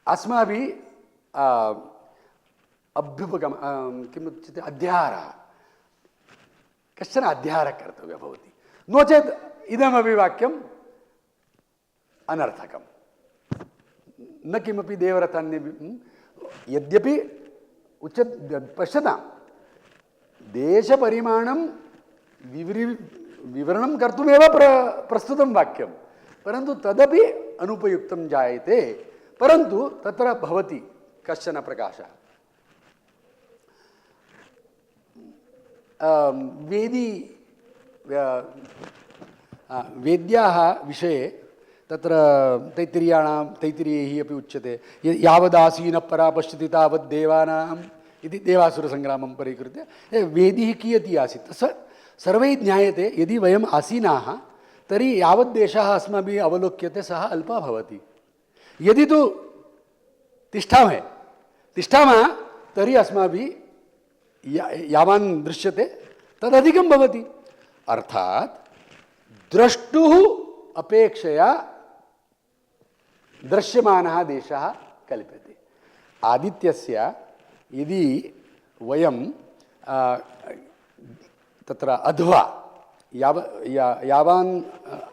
अस्माभिः अभ्युपगम किमुच्यते अध्याहारः, कश्चन अध्याहारः कर्तव्यः भवति, नो चेत् इदमपि वाक्यम् अनर्थकम्। न किमपि देवरथान्य, यद्यपि उच्यते पश्यतां देशपरिमाणं विवरणं कर्तुमेव प्रस्तुतं वाक्यं, परन्तु तदपि अनुपयुक्तं जायते। परन्तु तत्र भवति कश्चन प्रकाशः। वेद्याः विषये तत्र तैत्तिरीयैः अपि उच्यते यावदासीनः परा पश्यति तावद् देवानाम् इति देवासुरसङ्ग्रामं परिकृत्य वेदिः कियती आसीत् सर्वैः ज्ञायते। यदि वयम् आसीनाः तर्हि यावद् देशः अस्माभिः अवलोक्यते सः अल्पः भवति। यदि तु तिष्ठामः तर्हि अस्माभिः यावान् दृश्यते तदधिकं भवति। अर्थात् द्रष्टुः अपेक्षया दृश्यमानः देशः कल्प्यते। आदित्यस्य यदि वयं तत्र अध्वा यावान्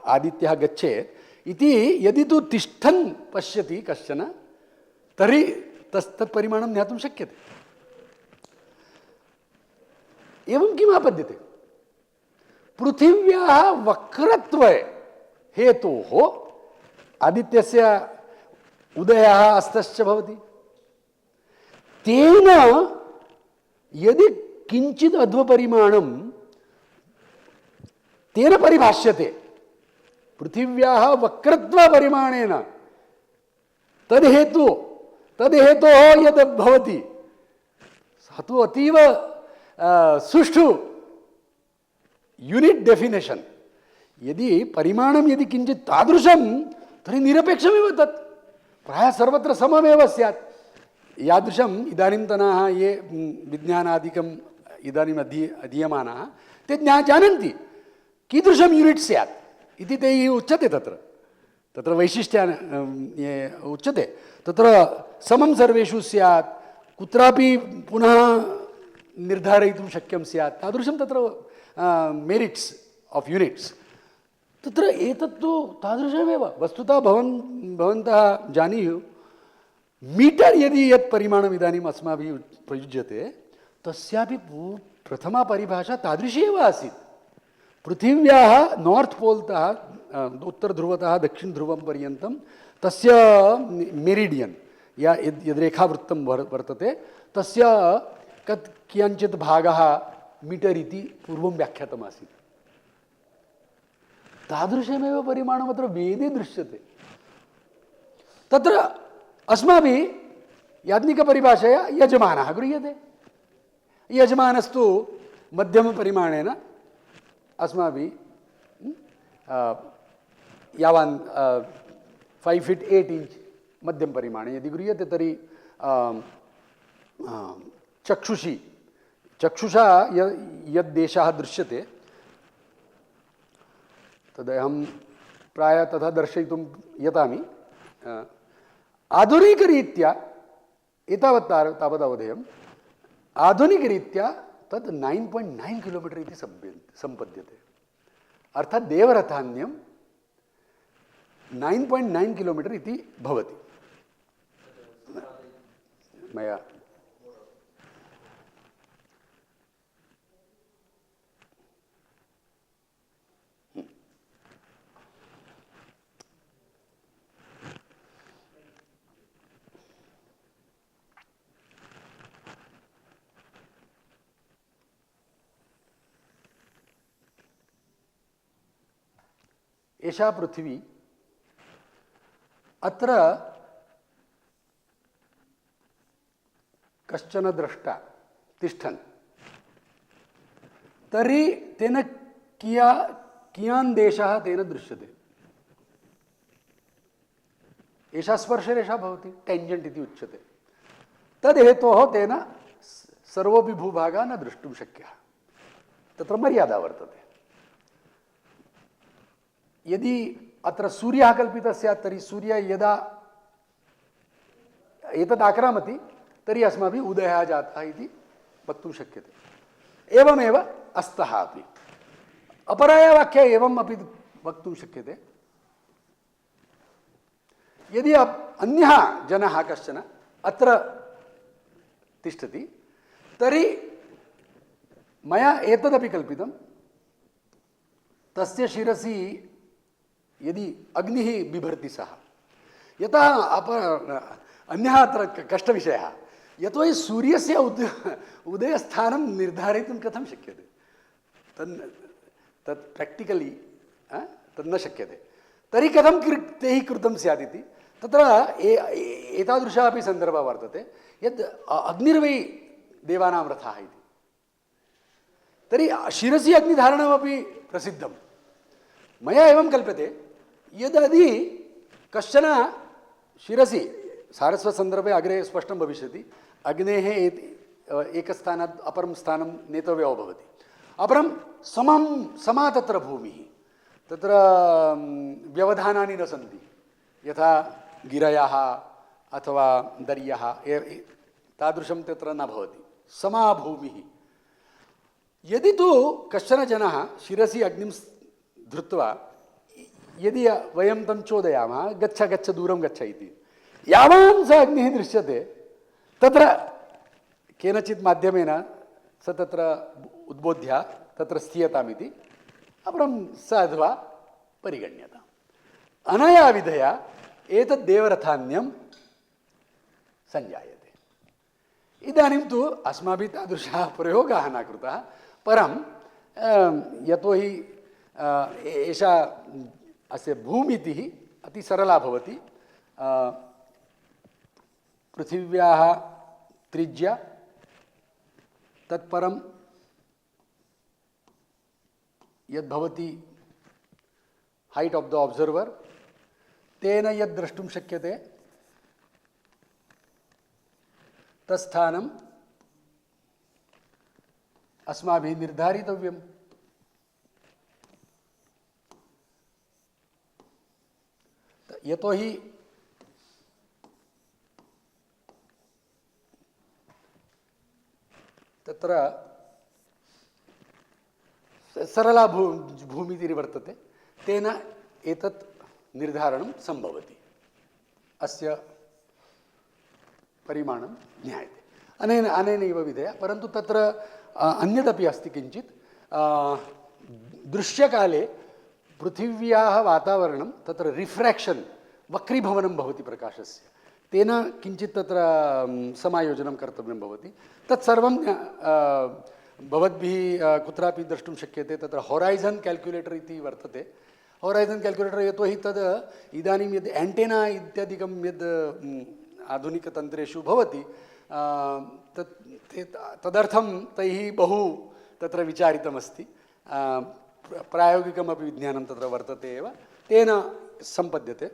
आदित्यः गच्छेत् इति यदि तु तिष्ठन् पश्यति कश्चन तर्हि तत्परिमाणं ज्ञातुं शक्यते। एवं किम् आपद्यते? पृथिव्याः वक्रत्वे हेतोः आदित्यस्य उदयः अस्तश्च भवति। तेन यदि किंचित अध्वपरिमाणं तेन परिभाष्यते पृथिव्याः वक्रत्वपरिमाणेन तद्हेतोः यद् भवति सः तु अतीव सुष्ठु यूनिट डेफिनेशन। यदि परिमाणं यदि किंचित तादृशं तर्हि निरपेक्षमेव तत् प्रायः सर्वत्र सममेव स्यात्। यादृशम् इदानीन्तनाः ये विज्ञानादिकम् इदानीम् अधीयमानाः ते जानन्ति कीदृशं यूनिट् स्यात् इति तैः उच्यते। तत्र वैशिष्ट्यानि उच्यते। तत्र समं सर्वेषु स्यात्, कुत्रापि पुनः निर्धारयितुं शक्यं स्यात्, तादृशं तत्र मेरिट्स् आफ् यूनिट्स्। तत्र एतत्तु तादृशमेव वस्तुतः भवन्तः जानीयुः। मीटर् यदि यत् परिमाणम् इदानीम् अस्माभिः प्रयुज्यते तस्यापि प्रथमा परिभाषा तादृशी एव आसीत्। पृथिव्याः नार्त् पोल्तः उत्तरध्रुवतः दक्षिणध्रुवं पर्यन्तं तस्य मेरिडियन् या यद् रेखावृत्तं वर्तते तस्य कियञ्चित् भागः मीटर् इति पूर्वं व्याख्यातमासीत्। तादृशमेव परिमाणम् अत्र वेदे दृश्यते। तत्र अस्माभिः याज्ञिकपरिभाषया यजमानः गृह्यते। यजमानस्तु मध्यमपरिमाणेन अस्माभिः यावान् 5 फीट 8 इंच मध्यमपरिमाणे यदि गृह्यते तर्हि चक्षुषा यद्देशः दृश्यते तदहं प्रायः तथा दर्शयितुं यतामि। आधुनिकरीत्या एतावत् तावदवधेयम् आधुनिकरीत्या तत् 9.9 किलोमीटर् इति सम्पद्यते। अर्थात् देवरथान्यं 9.9 किलोमीटर् इति भवति। मया एषा पृथिवी अत्र कश्चन द्रष्टा तिष्ठन् तर्हि तेन कियान् देशः तेन दृश्यते। एषा स्पर्शरेषा भवति, टेंजेंट इति उच्यते। तद्हेतोः तेन सर्वोऽपि भूभागः न द्रष्टुं शक्यः, तत्र मर्यादा वर्तते। यदि अत्र सूर्यः कल्पितः स्यात् तर्हि सूर्यः यदा एतद् आक्रामति तर्हि अस्माभिः उदयः जातः इति वक्तुं शक्यते। एवमेव अस्तः अपि अपराया वाक्या एवम् अपि वक्तुं शक्यते। यदि अन्यः जनः कश्चन अत्र तिष्ठति तर्हि मया एतदपि कल्पितं, तस्य शिरसि यदि अग्निः बिभर्ति सः, यतः अन्यः अत्र कष्टविषयः, यतोहि सूर्यस्य उदयस्थानं निर्धारयितुं कथं शक्यते? तत् प्राक्टिकलि तद् न शक्यते। तर्हि कथं तैः कृतं स्यात् इति तत्र एतादृशः अपि सन्दर्भः वर्तते यत् अग्निर्वै देवानां रथः इति। तर्हि शिरसि अग्निधारणमपि प्रसिद्धं। मया एवं कल्प्यते यदि कश्चन शिरसि, सारस्वतसन्दर्भे अग्रे स्पष्टं भविष्यति, अग्नेः एकस्थानात् अपरं स्थानं नेतव्यो भवति। अपरं समा तत्र भूमिः, तत्र व्यवधानानि न सन्ति, यथा गिरयः अथवा दर्यः तादृशं तत्र न भवति, समा भूमिः। यदि तु कश्चन जनः शिरसि अग्निं धृत्वा यदि वयं तं चोदयामः, गच्छ गच्छ दूरं गच्छ इति, यावान् स अग्निः दृश्यते तत्र केनचित् माध्यमेन स तत्र उद्बोध्य तत्र स्थीयतामिति, अपरं स अथवा परिगण्यताम्। अनया विधया एतद् देवरथान्यं सञ्जायते। इदानीं तु अस्माभिः तादृशः प्रयोगः न कृतः, परं यतोहि एषा अस्य भूमितिः अति सरला भवति। पृथिव्याः त्रिज्या, तत्परं यद्भवति हाइट ऑफ द ऑब्जर्वर, तेन यद् द्रष्टुं शक्यते तत्स्थानम् अस्माभिः निर्धारितव्यम्। यतोहि तत्र सरला भूमितिः वर्तते, तेन एतत् निर्धारणं सम्भवति, अस्य परिमाणं ज्ञायते अनेनैव विधया। परन्तु तत्र अन्यदपि अस्ति किञ्चित्। दृश्यकाले पृथिव्याः वातावरणं तत्र रिफ्राक्शन्, वक्रीभवनं भवति प्रकाशस्य, तेन किञ्चित् तत्र समायोजनं कर्तव्यं भवति। तत्सर्वं भवद्भिः कुत्रापि द्रष्टुं शक्यते। तत्र होराइजन् कैल्कुलेटर् इति वर्तते। होराइजन् कैल्कुलेटर् यतोहि तद् इदानीं यद् एण्टेना इत्यादिकं यद् आधुनिकतन्त्रेषु भवति, तदर्थं तैः बहु तत्र विचारितमस्ति। प्रायोगिकमपि विज्ञानं तत्र वर्तते एव, तेन सम्पद्यते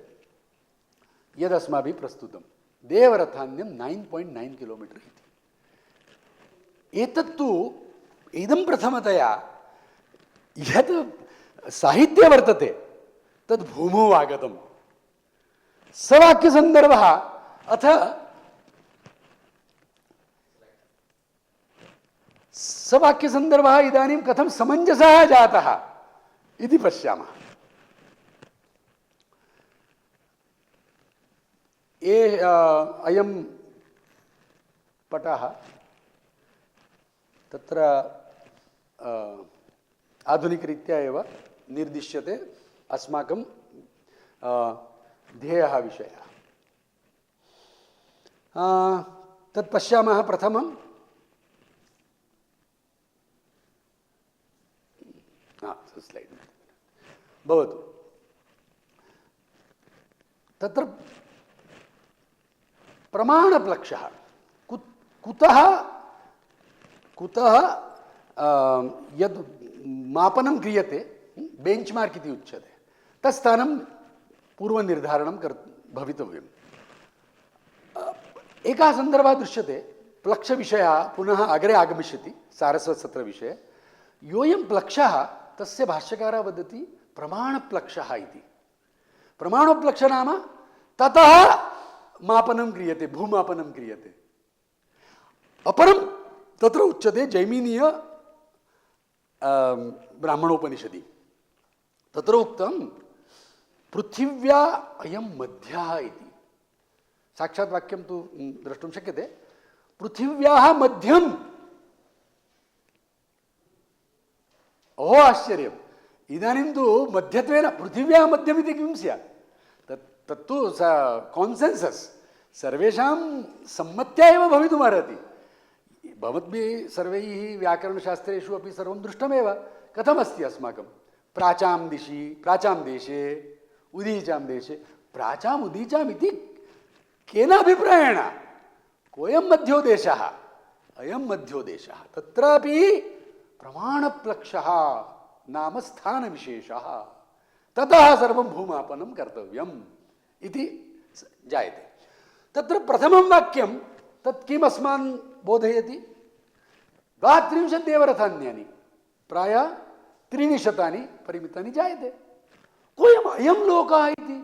यदस्माभिः प्रस्तुतं। देवरथान्यं 9.9 किलोमीटर् इति। एतत्तु इदं प्रथमतया यत् साहित्ये वर्तते तद् भूमौ आगतं। सवाक्यसन्दर्भः अथ स वाक्यसन्दर्भः इदानीं कथं समञ्जसः जातः इति पश्यामः। अयं पटः तत्र आधुनिकरीत्या एव निर्दिश्यते अस्माकं ध्येयः विषयः। तत् पश्यामः। प्रथमं स्लैड् भवतु। तत्र प्रमाणप्लक्षः कुतः कुतः यद् मापनं क्रियते बेंचमार्क् इति उच्यते तत्स्थानं पूर्वनिर्धारणं भवितव्यम्। एकः सन्दर्भः दृश्यते, प्लक्षविषयः पुनः अग्रे आगमिष्यति सारस्वतसत्रविषये। योऽयं प्लक्षः तस्य भाष्यकारः वदति प्रमाणप्लक्षः इति। प्रमाणप्लक्ष नाम ततः मापनं क्रियते, भूमापनं क्रियते। अपरं तत्र उच्यते जैमिनीय ब्राह्मणोपनिषदि तत्र उक्तं पृथिव्या अयं मध्यः इति। साक्षात् वाक्यं तु द्रष्टुं शक्यते। पृथिव्याः मध्यम्। ओहो आश्चर्यम्! इदानीं तु मध्यत्वेन पृथिव्याः मध्यम् इति किं स्यात्? तत्तु कान्सेन्सस् सर्वेषां सम्मत्या एव भवितुमर्हति। भवद्भिः सर्वैः व्याकरणशास्त्रेषु अपि सर्वं दृष्टमेव। कथमस्ति अस्माकं प्राचां दिशि, प्राचां देशे, उदीचां देशे। प्राचाम् उदीचाम् इति केन अभिप्रायेण? कोऽयं मध्यो देशः? अयं मध्यो देशः। तत्रापि प्रमाणप्लक्षः नाम स्थानविशेषः। ततः सर्वं भूमापनं कर्तव्यम् इति जायते। तत्र प्रथमं वाक्यं तत् किम् अस्मान् बोधयति? 32 देवरथान्यानि प्रायः 300 परिमितानि जायते। कोऽयम् अयं लोकः इति?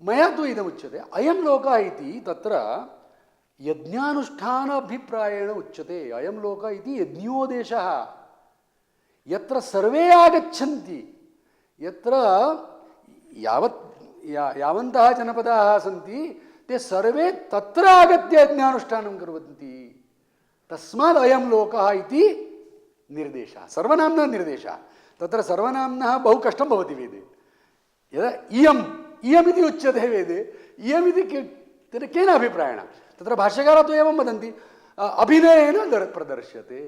मया तु इदमुच्यते अयं लोकः इति तत्र यज्ञानुष्ठानाभिप्रायेण उच्यते। अयं लोकः इति यज्ञोदेशः, यत्र सर्वे आगच्छन्ति, यत्र यावन्तः जनपदाः सन्ति ते सर्वे तत्र आगत्य यज्ञानुष्ठानं कुर्वन्ति। तस्मात् अयं लोकः इति निर्देशः, सर्वनाम्नः निर्देशः। तत्र सर्वनाम्नः बहु कष्टं भवति वेदे। यदा इयम् इयमिति उच्यते वेदे, इयमिति केन अभिप्रायेण? तत्र भाष्यकारः तु एवं वदन्ति अभिनयेन प्रदर्श्यते,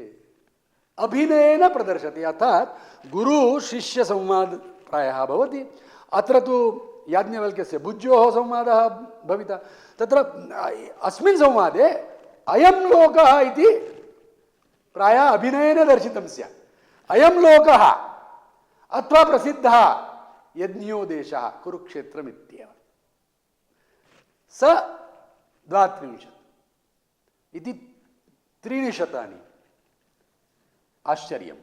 अभिनयेन प्रदर्श्यते। अर्थात् गुरु-शिष्य-संवाद प्रायः भवति। अत्र तु याज्ञवल्क्यस्य भुज्योः संवादः भविता। तत्र अस्मिन् संवादे अयं लोकः इति प्रायः अभिनयेन दर्शितं स्यात्। अयं लोकः अथवा प्रसिद्धः यज्ञोदेशः कुरुक्षेत्रमित्येव। स 32 इति 300। आश्चर्यं!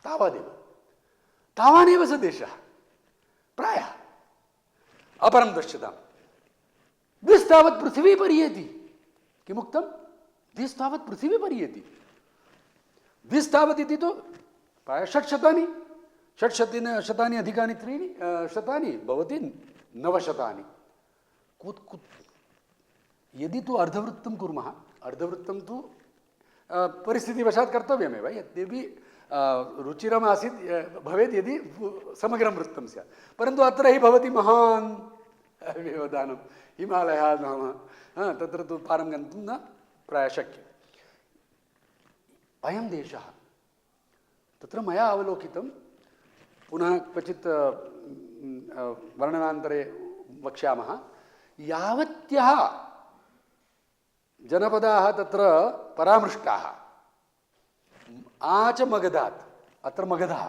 तावदेव, तावानेव स देशः प्रायः। अपरं दृश्यताम्, द्विस्तावत् पृथिवी पर्येति। किमुक्तं? द्विस्तावत् पृथिवी पर्येति। द्विस्तावत् इति तु प्रायः 600, 600 अधिकानि 300 भवति 900। यदि तु अर्धवृत्तं कुर्मः, अर्धवृत्तं तु परिस्थितिवशात् कर्तव्यमेव, यद्यपि रुचिरमासीत् भवेत् यदि समग्रं वृत्तं स्यात्। परन्तु अत्र हि भवति महान् व्यवधानं। हिमालयः नाम तत्र तु पारं गन्तुं न प्रायः शक्यम्। अयं देशः तत्र मया अवलोकितं, पुनः क्वचित् वर्णनान्तरे वक्ष्यामः। यावत्यः जनपदाः तत्र परामृष्टाः, आच मगधात्, अत्र मगधः,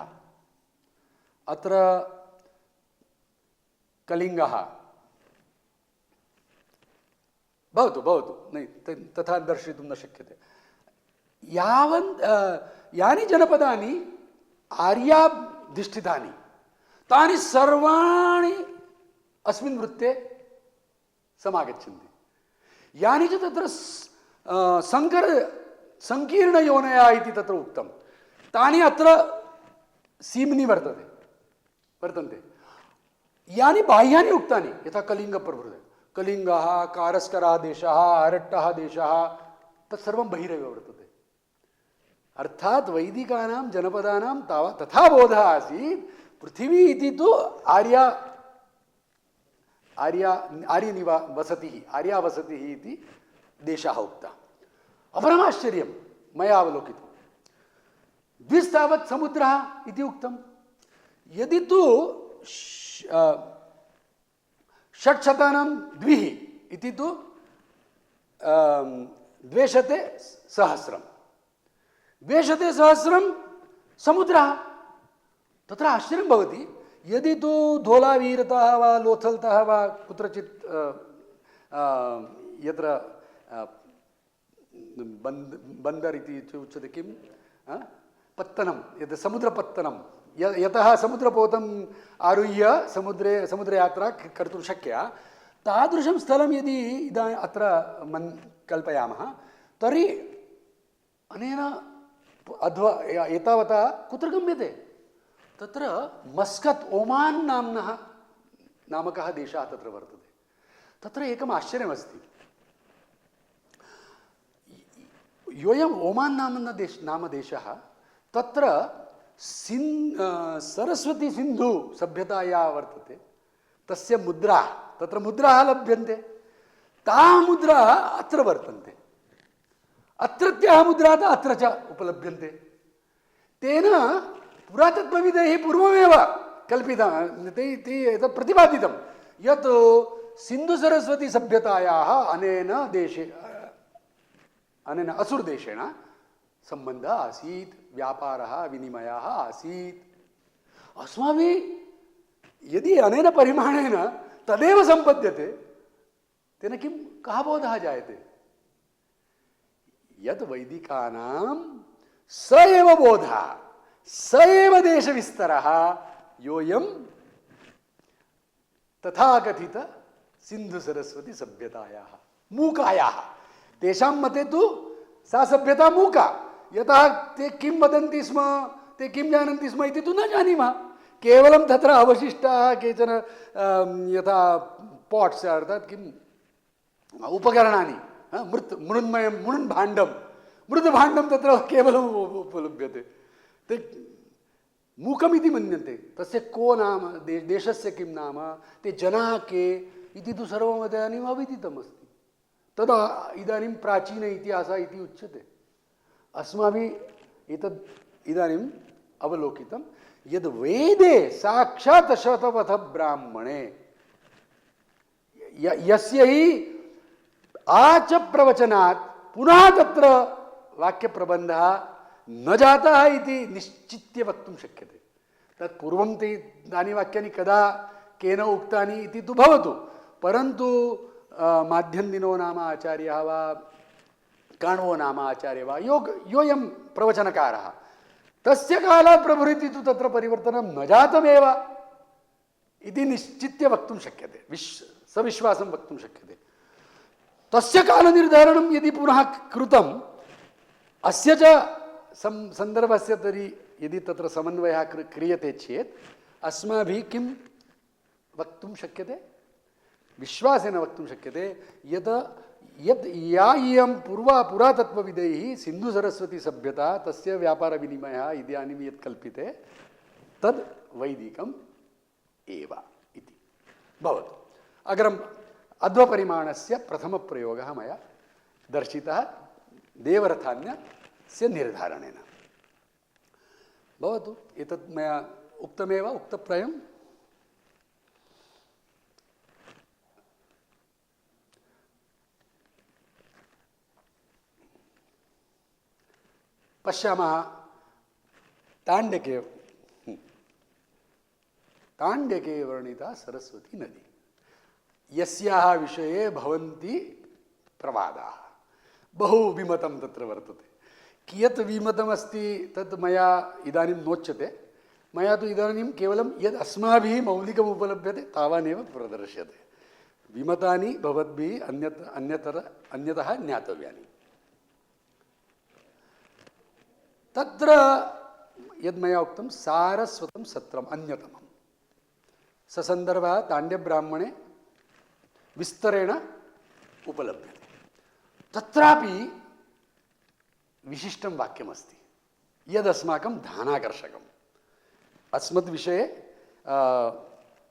अत्र कलिङ्गः, भवतु भवतु, तथा दर्शयितुं न शक्यते। यानि जनपदानि आर्याधिष्ठितानि तानि सर्वाणि अस्मिन् वृत्ते समागच्छन्ति। यानि च तत्र संकीर्णयोनया इति तत्र उक्तं तानि अत्र सीम्नि वर्तन्ते यानि बाह्यानि उक्तानि यथा कलिङ्गप्रभृति कलिङ्गः कारस्करः देशः आरट्टः देशः तत्सर्वं बहिरेव वर्तते अर्थात वैदिकानां जनपदानां तथा बोधः आसीत् पृथिवी इति तु आर्यावसतिः इति देशः उक्तः अपरमाश्चर्यं मया अवलोकितं द्विस्तावत् समुद्रः इति उक्तं यदि तु षट्शतानां द्विः इति तु 200 समुद्रः तत्र आश्चर्यं भवति यदि तु धोलावीरतः वा लोथलतः वा कुत्रचित् यत्र बन्दर् इति उच्यते किं पत्तनं यत् समुद्रपत्तनं यतः समुद्रपोतम् आरुह्य समुद्रयात्रा कर्तुं शक्या तादृशं स्थलं यदि इदानीम् अत्र कल्पयामः तर्हि अनेन एतावता कुत्र गम्यते तत्र मस्कत् ओमान् नामकः देशः तत्र वर्तते तत्र एकम् आश्चर्यमस्ति योऽयम् ओमान् नाम देशः तत्र सरस्वती सिन्धु सभ्यता या वर्तते तस्य मुद्रा तत्र मुद्राः लभ्यन्ते ताः मुद्राः अत्र वर्तन्ते अत्रत्याः मुद्राः अत्र च उपलभ्यन्ते तेन पुरातत्त्वविदैः पूर्वमेव कल्पितं ते एतत् प्रतिपादितं यत् सिन्धुसरस्वती सभ्यतायाः अनेन असुरदेशेन सम्बन्धः आसीत् व्यापारः विनिमयः आसीत् अस्माभिः यदि अनेन परिमाणेन तदेव सम्पद्यते तेन किं कः बोधः जायते यत् वैदिकानां स एव बोधः स एव देशविस्तरः योऽयं तथाकथित सिन्धुसरस्वती सभ्यतायाः मूकायाः तेषां मते तु सा सभ्यता मूका यतः ते किं वदन्ति स्म ते किं जानन्ति स्म इति तु न जानीमः केवलं तत्र अवशिष्टाः केचन यथा पाट्स् अर्थात् किम् उपकरणानि मृद्भाण्डं तत्र केवलम् उपलभ्यते ते मूकमिति मन्यन्ते तस्य को नाम देशस्य किं नाम ते जनाः के इति तु सर्वम् इदानीम् अविदितमस्ति तदा इदानीं प्राचीन इतिहासः इति उच्यते अस्माभिः एतद् इदानीम् अवलोकितं यद् वेदे साक्षात् शतपथ ब्राह्मणे यस्य हि आच प्रवचनात् पुनः तत्र वाक्यप्रबन्धः न जातः इति निश्चित्य वक्तुं शक्यते तत् पूर्वं ते तानि वाक्यानि कदा केन उक्तानि इति तु भवतु परन्तु माध्यन्दिनो नाम आचार्यः वा काण्वो नाम आचार्यः वा योऽयं प्रवचनकारः तस्य कालात् प्रभृति तु तत्र परिवर्तनं न जातमेव इति निश्चित्य वक्तुं शक्यते सविश्वासं वक्तुं शक्यते तस्य कालनिर्धारणं यदि पुनः कृतम् अस्य च सन्दर्भस्य तर्हि यदि तत्र समन्वयः क्रियते चेत् अस्माभिः किं वक्तुं शक्यते विश्वासेन वक्तुं शक्यते यत् या इयं पुरातत्त्वविदैः सिन्धुसरस्वती सभ्यता तस्य व्यापारविनिमयः इदानीं यत् कल्प्यते तद् वैदिकम् एव इति भवतु अग्रम् अध्वपरिमाणस्य प्रथमप्रयोगः मया दर्शितः देवरथान्यस्य निर्धारणेन भवतु एतत् मया उक्तमेव उक्तप्रायं पश्यामः ताण्डके वर्णिता सरस्वती नदी यस्याः विषये भवन्ति प्रवादाः बहु विमतं तत्र वर्तते कियत् विमतमस्ति तत् मया इदानीं नोच्यते मया तु इदानीं केवलं यद् अस्माभिः मौलिकम् उपलभ्यते तावानेव प्रदर्श्यते विमतानि भवद्भिः अन्यतः ज्ञातव्यानि तत्र यद्मया उक्तं सारस्वतं सत्रम् अन्यतमं ससन्दर्भः ताण्ड्यब्राह्मणे विस्तरेण उपलभ्यते। तत्रापि विशिष्टं वाक्यमस्ति यदस्माकं ध्यानाकर्षकम् अस्मद्विषये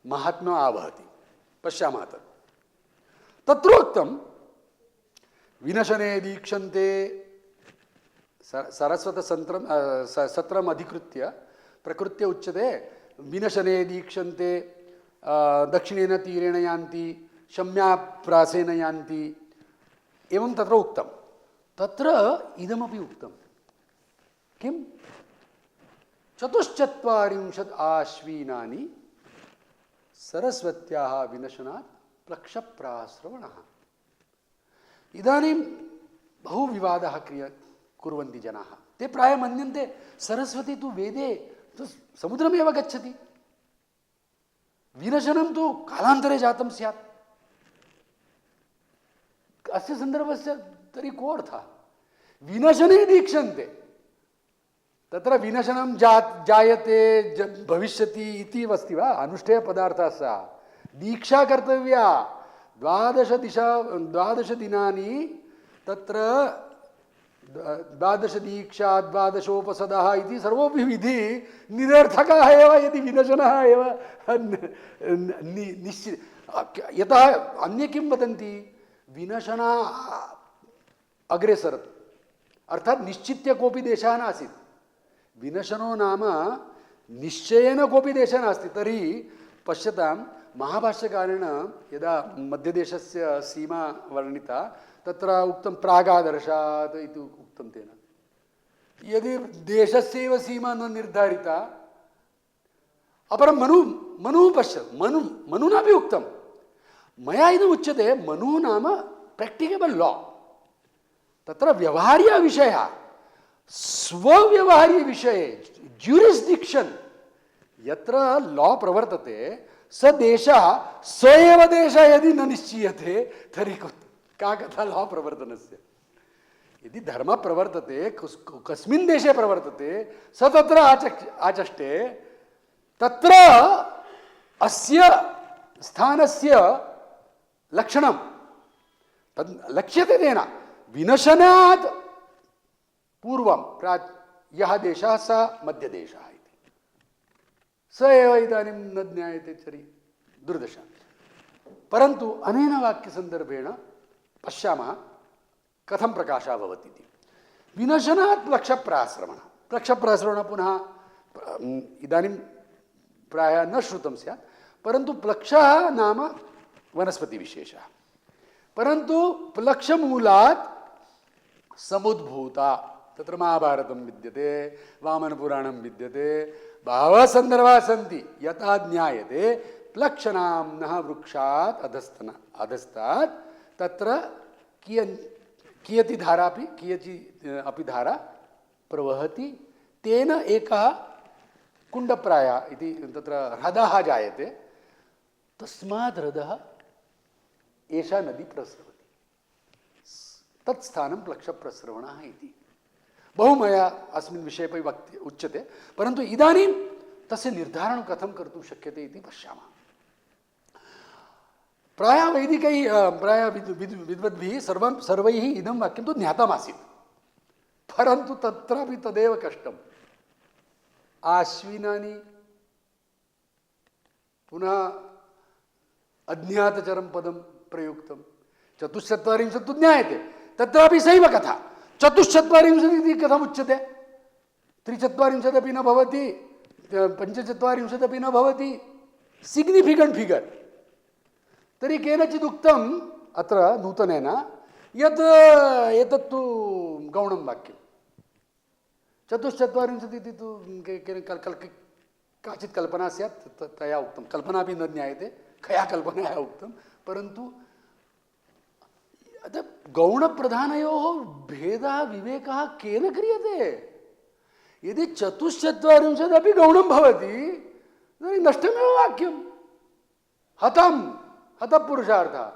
महात्म्यम् आवहति। पश्यामः तत्रोक्तं विनशने दीक्षन्ते सत्रम् अधिकृत्य प्रकृत्य उच्यते विनशने दीक्षन्ते दक्षिणेन तीरेण यान्ति शम्याप्रासेन यान्ति एवं तत्र उक्तं। तत्र इदमपि उक्तं किं 44 आश्वीनानि सरस्वत्याः विनशनात् प्लक्षप्राश्रवणः। इदानीं बहु विवादः कुर्वन्ति जनाः। ते प्रायः मन्यन्ते सरस्वती तु वेदे तु समुद्रमेव गच्छति, विनशनं तु कालान्तरे जातं स्यात्। अस्य सन्दर्भस्य तर्हि को अर्थः? विनशने दीक्षन्ते, तत्र विनशनं जायते भविष्यति इति अस्ति वा? अनुष्ठेयपदार्थः सः। दीक्षा कर्तव्या 12 दिनानि तत्र 12 दीक्षा 12 इति सर्वोऽपि विधि निरर्थकः एव यदि विनशनः एव निश्चित। यतः अन्ये किं वदन्ति विनशना अग्रे सरत् अर्थात् निश्चित्य कोऽपि देशः नासीत्। विनशनो नाम निश्चयेन कोऽपि देशः नास्ति। तर्हि पश्यतां महाभाष्यकारेण यदा मध्यदेशस्य सीमा वर्णिता तत्र उक्तं प्रागादर्शात् इति उक्तं तेन। यदि देशस्यैव सीमा न निर्धारिता अपरं मनुः पश्य मनुनापि उक्तं मया इदम् उच्यते मनुः नाम प्रैक्टिकेबल लॉ। तत्र व्यवहार्य विषयः स्वव्यवहार्य विषये ज्यूरिस्डिक्शन यत्र लॉ प्रवर्तते स देशः स एव देशः यदि न निश्चीयते तर्हि का कथा लॉ प्रवर्तनस्य? यदि धर्म प्रवर्तते कस्मिन् देशे प्रवर्तते स तत्र आचष्टे तत्र अस्य स्थानस्य लक्षणं तद् लक्ष्यते तेन। विनशनात् पूर्वं यः देशः स मध्यदेशः इति स एव इदानीं न ज्ञायते तर्हि दुर्दशा। परन्तु अनेन वाक्यसन्दर्भेण पश्यामः कथं प्रकाशः भवति इति। विनशनात् प्लक्षप्राश्रवणः। प्लक्षप्राश्रवणः पुनः इदानीं प्रायः न श्रुतं स्यात्, परन्तु प्लक्षः नाम वनस्पतिविशेषः। परन्तु प्लक्षमूलात् समुद्भूता तत्र महाभारतं विद्यते, वामनपुराणं विद्यते, बहवः सन्दर्भाः सन्ति यथा ज्ञायते प्लक्षनाम्नः वृक्षात् अधस्तात् तत्र कियती अपि धारा प्रवहति। तेन एकः कुण्डप्रायः इति तत्र ह्रदः जायते। तस्मात् ह्रदः एषा नदी प्रस्रवति। तत्स्थानं प्लक्षप्रस्रवणः इति बहु मया अस्मिन् विषये अपि उच्यते। परन्तु इदानीं तस्य निर्धारणं कथं कर्तुं शक्यते इति पश्यामः। प्रायः वैदिकैः प्रायः विद्वद्भिः सर्वैः इदं वाक्यं तु ज्ञातमासीत्, परन्तु तत्रापि तदेव कष्टम्। आश्विनानि पुनः अज्ञातचरं पदं प्रयुक्तं। 44 तु ज्ञायते, तत्रापि सैव कथा। 44 इति कथम् उच्यते? 43 अपि न भवति, 45 अपि न भवति। Significant figure. तर्हि केनचित् उक्तम् अत्र नूतनेन यत् एतत्तु गौणं वाक्यं। 44 इति तु काचित् कल्पना स्यात् तया उक्तं। कल्पनापि न ज्ञायते कया कल्पनया उक्तं, परन्तु गौणप्रधानयोः भेदः विवेकः केन क्रियते? यदि 44 अपि गौणं भवति तर्हि नष्टमेव वाक्यं। हतपुरुषार्थः।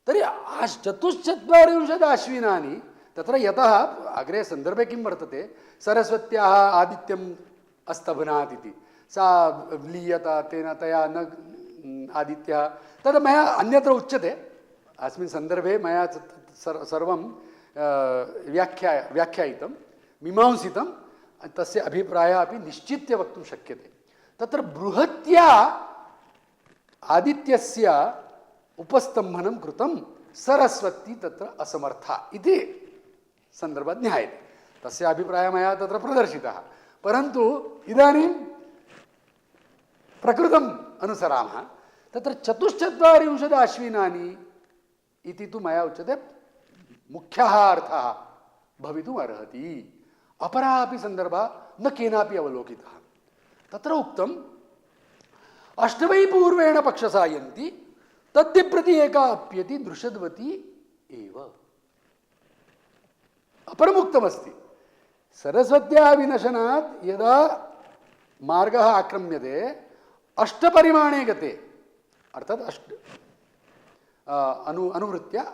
तर्हि 44 आश्विनानि तत्र यतः अग्रे सन्दर्भे किं वर्तते, सरस्वत्याः आदित्यम् अस्तभनात् इति, सा लीयता तेन तया न आदित्यः, तद् मया अन्यत्र उच्यते, अस्मिन् सन्दर्भे मया सर्वं व्याख्यायितं मीमांसितं, तस्य अभिप्रायः अपि निश्चित्य वक्तुं शक्यते। तत्र बृहत्या आदित्यस्य उपस्तम्भनं कृतं, सरस्वती तत्र असमर्था इति सन्दर्भात् ज्ञायते। तस्य अभिप्रायः मया तत्र प्रदर्शितः, परन्तु इदानीं प्रकृतम् अनुसरामः। तत्र 44 आश्विनानि इति तु मया उच्यते मुख्यः अर्थः भवितुम् अर्हति, अपरः अपि सन्दर्भः न केनापि अवलोकितः। तत्र उक्तम् अष्टमै पूर्वेण पक्षसायन्ति तद्विप्रति एका अप्यति दृशद्वती एव। अपरमुक्तमस्ति सरस्वत्याः विनशनात् यदा मार्गः आक्रम्यते अष्टपरिमाणे गते, अर्थात् अनुवृत्य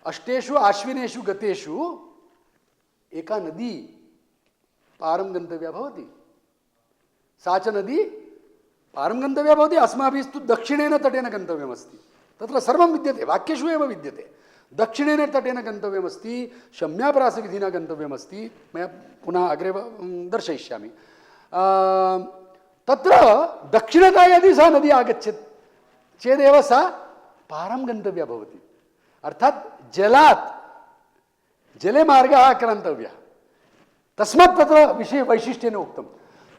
अष्टेषु आश्विनेषु गतेषु एका नदी पारं गन्तव्या भवति। सा च नदी पारं गन्तव्या भवति, अस्माभिस्तु दक्षिणेन तटेन गन्तव्यमस्ति। तत्र सर्वं विद्यते, वाक्येषु एव विद्यते। दक्षिणेन तटेन गन्तव्यमस्ति, शम्याप्रासविधिना गन्तव्यमस्ति, मया पुनः अग्रे दर्शयिष्यामि। तत्र दक्षिणतः यदि सा नदी आगच्छेत् चेदेव सा पारं गन्तव्या भवति, अर्थात् जलात् जले मार्गः आक्रान्तव्यः। तस्मात् तत्र विषये वैशिष्ट्येन उक्तं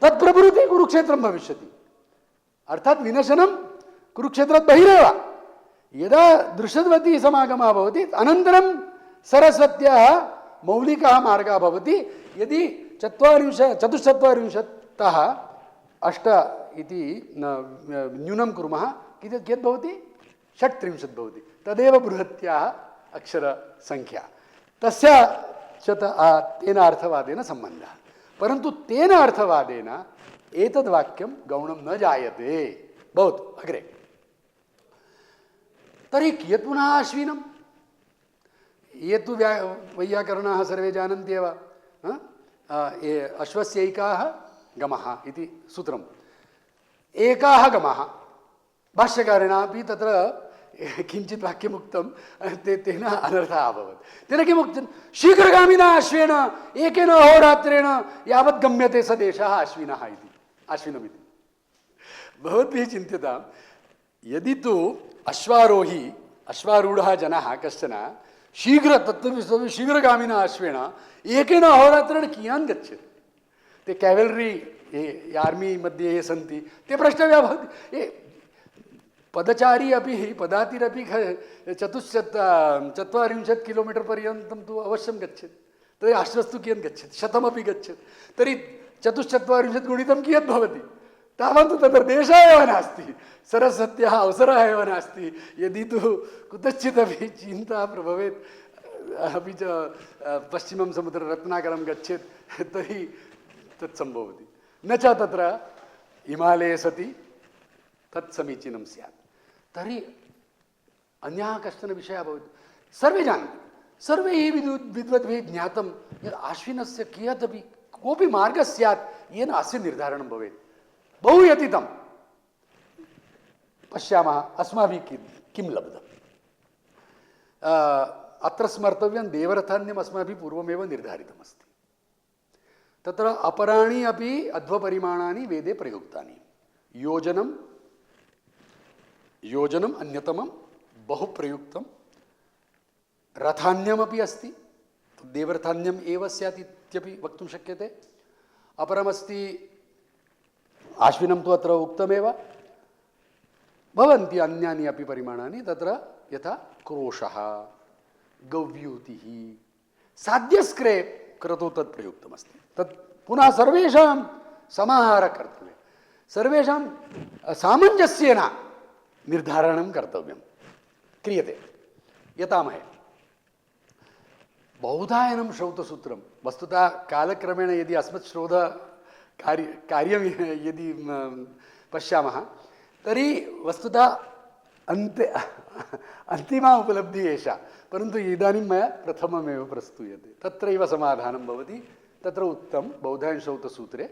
तत्प्रभृति कुरुक्षेत्रं भविष्यति, अर्थात् विनशनं कुरुक्षेत्रात् बहिरेव। यदा दृशद्वती समागमः भवति अनन्तरं सरस्वत्याः मौलिकः मार्गः भवति। यदि 44तः 8 इति न्यूनं कुर्मः कियत् भवति, 36 भवति। तदेव बृहत्याः अक्षरसङ्ख्या, तस्य तेन अर्थवादेन सम्बन्धः। परन्तु तेन अर्थवादेन एतद् वाक्यं गौणं न जायते। भवतु अग्रे। तर्हि कियत् पुनः आश्विनं, ये तु वैयाकरणाः सर्वे जानन्त्येव, अश्वस्यैकाः गमः इति सूत्रम्। एकाः गमः, भाष्यकारेणापि तत्र किञ्चित् वाक्यमुक्तं, तेन अनर्थः अभवत्। तेन किमुक्तं, शीघ्रगामिना अश्वेन एकेन अहोरात्रेण यावत् गम्यते स देशः अश्विनः इति, अश्विनमिति। भवद्भिः चिन्त्यतां, यदि तु अश्वारोही अश्वारूढः जनः कश्चन शीघ्रगामिना अश्वेन एकेन अहोरात्रेण कियान् गच्छेत्। ते कैवेलरी आर्मी मध्ये ये सन्ति ते प्रष्टव्या भवति, पदचारी अपि पदातिरपि 40 किलोमीटर् पर्यन्तं तु अवश्यं गच्छेत्। तर्हि अश्वस्तु कियत् गच्छेत्, 100 गच्छेत्। तर्हि 44 गुणितं कियत् भवति, तावन्तु तत्र देशः एव नास्ति, सरस्वत्याः अवसरः एव नास्ति। यदि तु कुतश्चिदपि चिन्ता प्रभवेत्, अपि च पश्चिमं समुद्र रत्नाकरं गच्छेत्, तर्हि तत् सम्भवति। न च तत्र हिमालये सति तत् समीचीनं स्यात्। तर्हि अन्यः कश्चन विषयः भवति, सर्वे जानन्ति, सर्वैः विद्वद्भिः ज्ञातं यत् आश्विनस्य कियदपि कोऽपि मार्गः स्यात् येन अस्य निर्धारणं भवेत्। बहु यतितं पश्यामः, अस्माभिः किं लब्धम्। अत्र स्मर्तव्यं, देवरथान्यम् अस्माभिः पूर्वमेव निर्धारितमस्ति। तत्र अपराणि अपि अध्वपरिमाणानि वेदे प्रयुक्तानि। योजनम् अन्यतमं बहु प्रयुक्तं, रथान्यमपि अस्ति, देवरथान्यम् एव स्यात् इत्यपि वक्तुं शक्यते। अपरमस्ति आश्विनं तु अत्र उक्तमेव, भवन्ति अन्यानि अपि परिमाणानि तत्र, यथा क्रोशः, गव्यूतिः, साध्यस्क्रे क्रतौ तत् प्रयुक्तमस्ति। तत् पुनः सर्वेषां समाहारः कर्तव्यः, सर्वेषां सामञ्जस्येन निर्धारणं कर्तव्यं क्रियते। यतामहे बहुधायनं श्रौतसूत्रं, वस्तुतः कालक्रमेण यदि अस्मत् कार्यं यदि पश्यामः तर्हि वस्तुतः अन्ते अन्तिमा उपलब्धिः एषा, परन्तु इदानीं मया प्रथममेव प्रस्तूयते। तत्रैव समाधानं भवति। तत्र उक्तं बौधायनश्रौतसूत्रे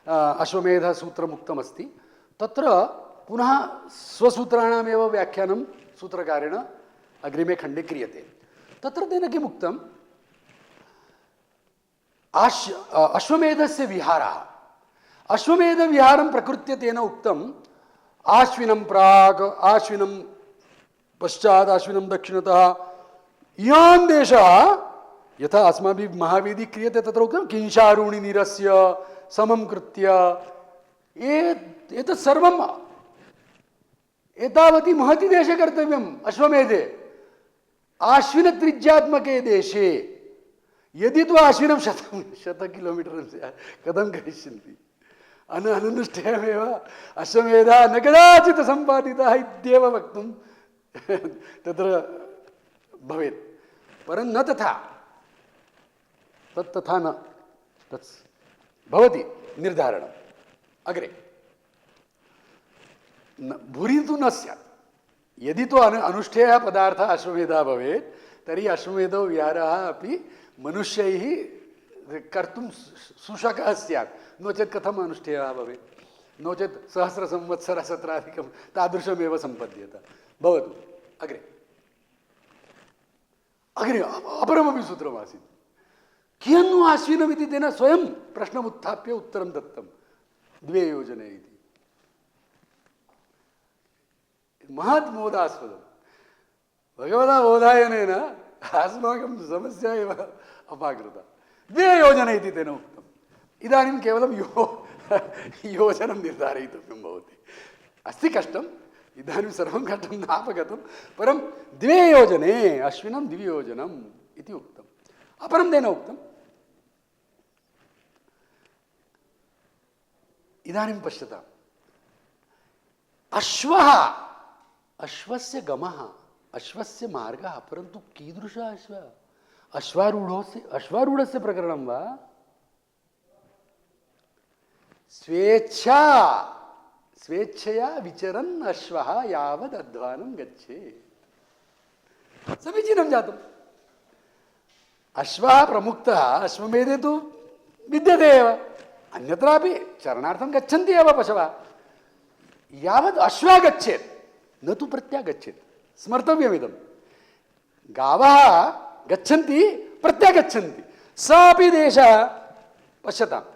अश्वमेधसूत्रमुक्तमस्ति। तत्र पुनः स्वसूत्राणामेव व्याख्यानं सूत्रकारेण अग्रिमे खण्डे क्रियते। तत्र तेन किम् उक्तम्? अश्वमेधस्य विहारः, अश्वमेधविहारं प्रकृत्य तेन उक्तम् आश्विनं प्राक्, आश्विनं पश्चात्, आश्विनं दक्षिणतः, इयान् देशः यथा अस्माभिः महावेदी क्रियते तत्र उक्तं किंशारूणि निरस्य समं कृत्य, एतत् सर्वम् एतावती महति देशे कर्तव्यम् अश्वमेधे, आश्विनत्रिज्यात्मके देशे। यदि तु आश्विनं 100 किलोमीटर् कथं करिष्यन्ति? अनुष्ठेयमेव अश्वमेधः न कदाचित् सम्पादितः इत्येव वक्तुं तत्र भवेत्। परं न तथा, तथा न, तत् भवति निर्धारणम् अग्रे। भूरि तु न स्यात्। यदि तु अनुष्ठेयः पदार्थः अश्वमेधः भवेत् तर्हि अश्वमेधो विहारः अपि मनुष्यैः कर्तुं सुशकः स्यात्, नो चेत् कथम् अनुष्ठेयः भवेत्? नो चेत् सहस्रसंवत्सरसत्राधिकं तादृशमेव सम्पद्येत। भवतु अग्रे। अग्रे अपरमपि सूत्रमासीत्। कियन्नु आश्विनमिति तेन स्वयं प्रश्नमुत्थाप्य उत्तरं दत्तं 2 योजने इति। महत् मोदास्पदं। भगवता बोधायनेन अस्माकं समस्या एव अपाकृता। 2 योजने इति तेन उक्तम्। इदानीं केवलं योजनं निर्धारयितव्यं भवति। अस्ति कष्टम्, इदानीं सर्वं कष्टं नापगतं, परं 2 योजने अश्विनं 2 योजनम् इति उक्तम्। अपरं तेन उक्तम् इदानीं पश्यताम्, अश्वस्य गमः, अश्वस्य मार्गः, परन्तु कीदृशः अश्वः? अश्वारूढस्य प्रकरणं वा? स्वेच्छया विचरन् अश्वः यावद् अध्वानं गच्छेत्। समीचीनं जातम्। अश्वः प्रमुक्तः अश्वमेधे तु विद्यते एव, अन्यत्रापि चरणार्थं गच्छन्ति एव पशवः। यावद् अश्वः गच्छेत् न तु प्रत्यागच्छेत्, स्मर्तव्यमिदं। गावः गच्छन्ति प्रत्यागच्छन्ति, स अपि देशः पश्यताम्।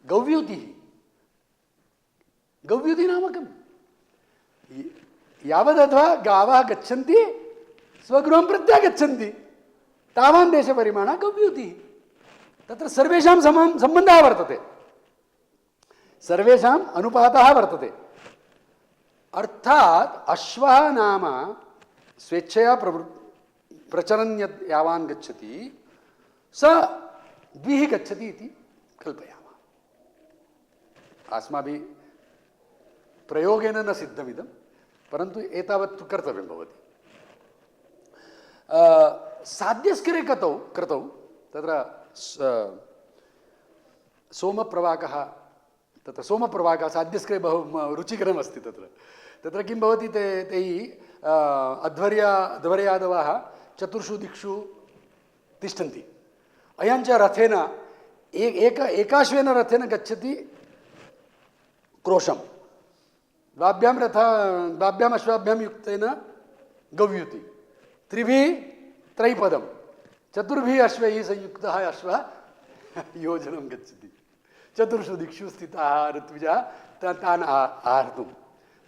गव्युतिः नाम किम्? यावदथवा गावः गच्छन्ति स्वगृहं प्रत्यागच्छन्ति तावान् देशपरिमाणः गव्युतिः। तत्र सर्वेषां सम्बन्धः वर्तते, सर्वेषाम् अनुपातः वर्तते। अर्थात् अश्वः नाम स्वेच्छया प्रचरन् यावान् गच्छति स 2 गच्छति इति कल्पयामः। अस्माभिः प्रयोगेन न सिद्धमिदं, परन्तु एतावत् तु कर्तव्यं भवति। साध्यस्करे कृतौ तत्र सोमप्रवाकः, तत्र सोमप्रवाकः साध्यस्करे बहु रुचिकरमस्ति। तत्र किं भवति, तैः अध्वर्यादवः 4 दिक्षु तिष्ठन्ति। अयञ्च रथेन एकाश्वेन रथेन गच्छति क्रोशं, द्वाभ्याम् अश्वाभ्यां युक्तेन गव्युति, 3 त्रैपदं, 4 अश्वैः संयुक्तः अश्वः योजनं गच्छति। 4 दिक्षु स्थिताः ऋत्विजाः तान् आहर्तुं,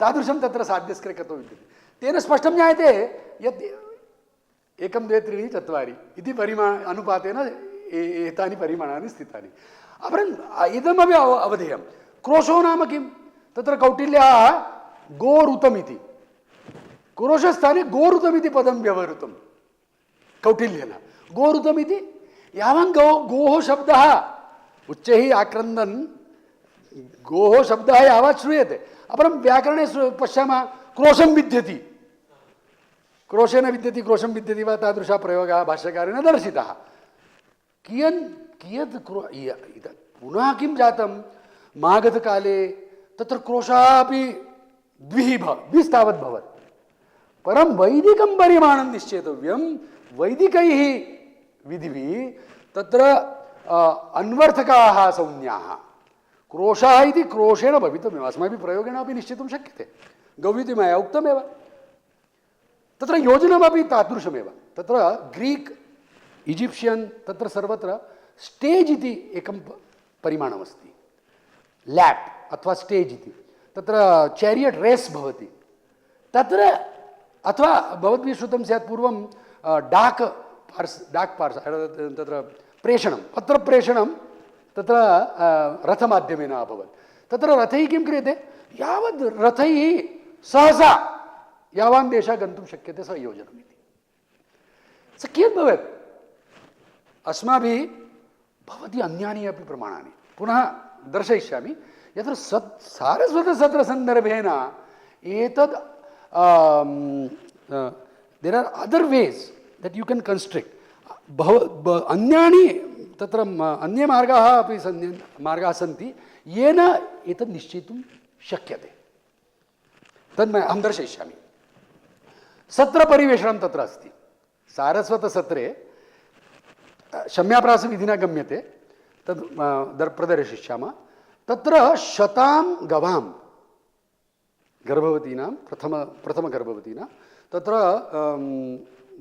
तादृशं तत्र साध्यस्करे कृतो विद्यते। तेन स्पष्टं ज्ञायते यत् 1 2 3 4 इति अनुपातेन एतानि परिमाणानि स्थितानि। अपरम् इदमपि अवधेयं, क्रोशो नाम किं? तत्र कौटिल्यः गोरुतमिति, क्रोशस्थाने गोरुतमिति पदं व्यवहृतं कौटिल्येन। गोरुतमिति यावन् गोः शब्दः उच्चैः आक्रन्दन् गोः शब्दः यावत् श्रूयते, अपरं व्याकरणे पश्यामः क्रोशं विद्यति, क्रोशेन विद्यति, क्रोशं विद्यति वा, तादृशः प्रयोगः भाष्यकारेण दर्शितः। कियत् पुनः किं जातं? मागधकाले तत्र क्रोशः अपि द्विस्तावत् भवत्। परं वैदिकं परिमाणं निश्चेतव्यं। वैदिकैः विधिभिः तत्र अन्वर्थकाः संज्ञाः। क्रोशः इति क्रोशेण भवितव्यम्। अस्माभिः प्रयोगेण अपि निश्चितुं शक्यते। गौः मया उक्तमेव। तत्र योजनमपि तादृशमेव। तत्र ग्रीक् इजिप्शियन् तत्र सर्वत्र स्टेज् इति एकं परिमाणमस्ति। लैप् अथवा स्टेज् इति। तत्र चैरियट् रेस् भवति। तत्र अथवा भवद्भिः श्रुतं स्यात् पूर्वं डाक् पार्स् तत्र प्रेषणं, पत्रप्रेषणं तत्र रथमाध्यमेन अभवत्। तत्र रथैः किं क्रियते? यावद् रथैः सहसा यावान् देशः गन्तुं शक्यते स योजनमिति। स कियत् भवेत्? अस्माभिः भवति अन्यानि अपि प्रमाणानि पुनः दर्शयिष्यामि। यत्र सारस्वतसत्रसन्दर्भेन एतद् there are other ways that you can constrict. अन्यानि तत्र अन्ये मार्गाः अपि मार्गाः सन्ति येन एतद् निश्चेतुं शक्यते। तद् अहं दर्शयिष्यामि। सत्रपरिवेषणं तत्र अस्ति। सारस्वतसत्रे शम्याप्रासविधिना गम्यते। तद् प्रदर्शयिष्यामः। तत्र 100 गवां गर्भवतीनां प्रथमगर्भवतीनां तत्र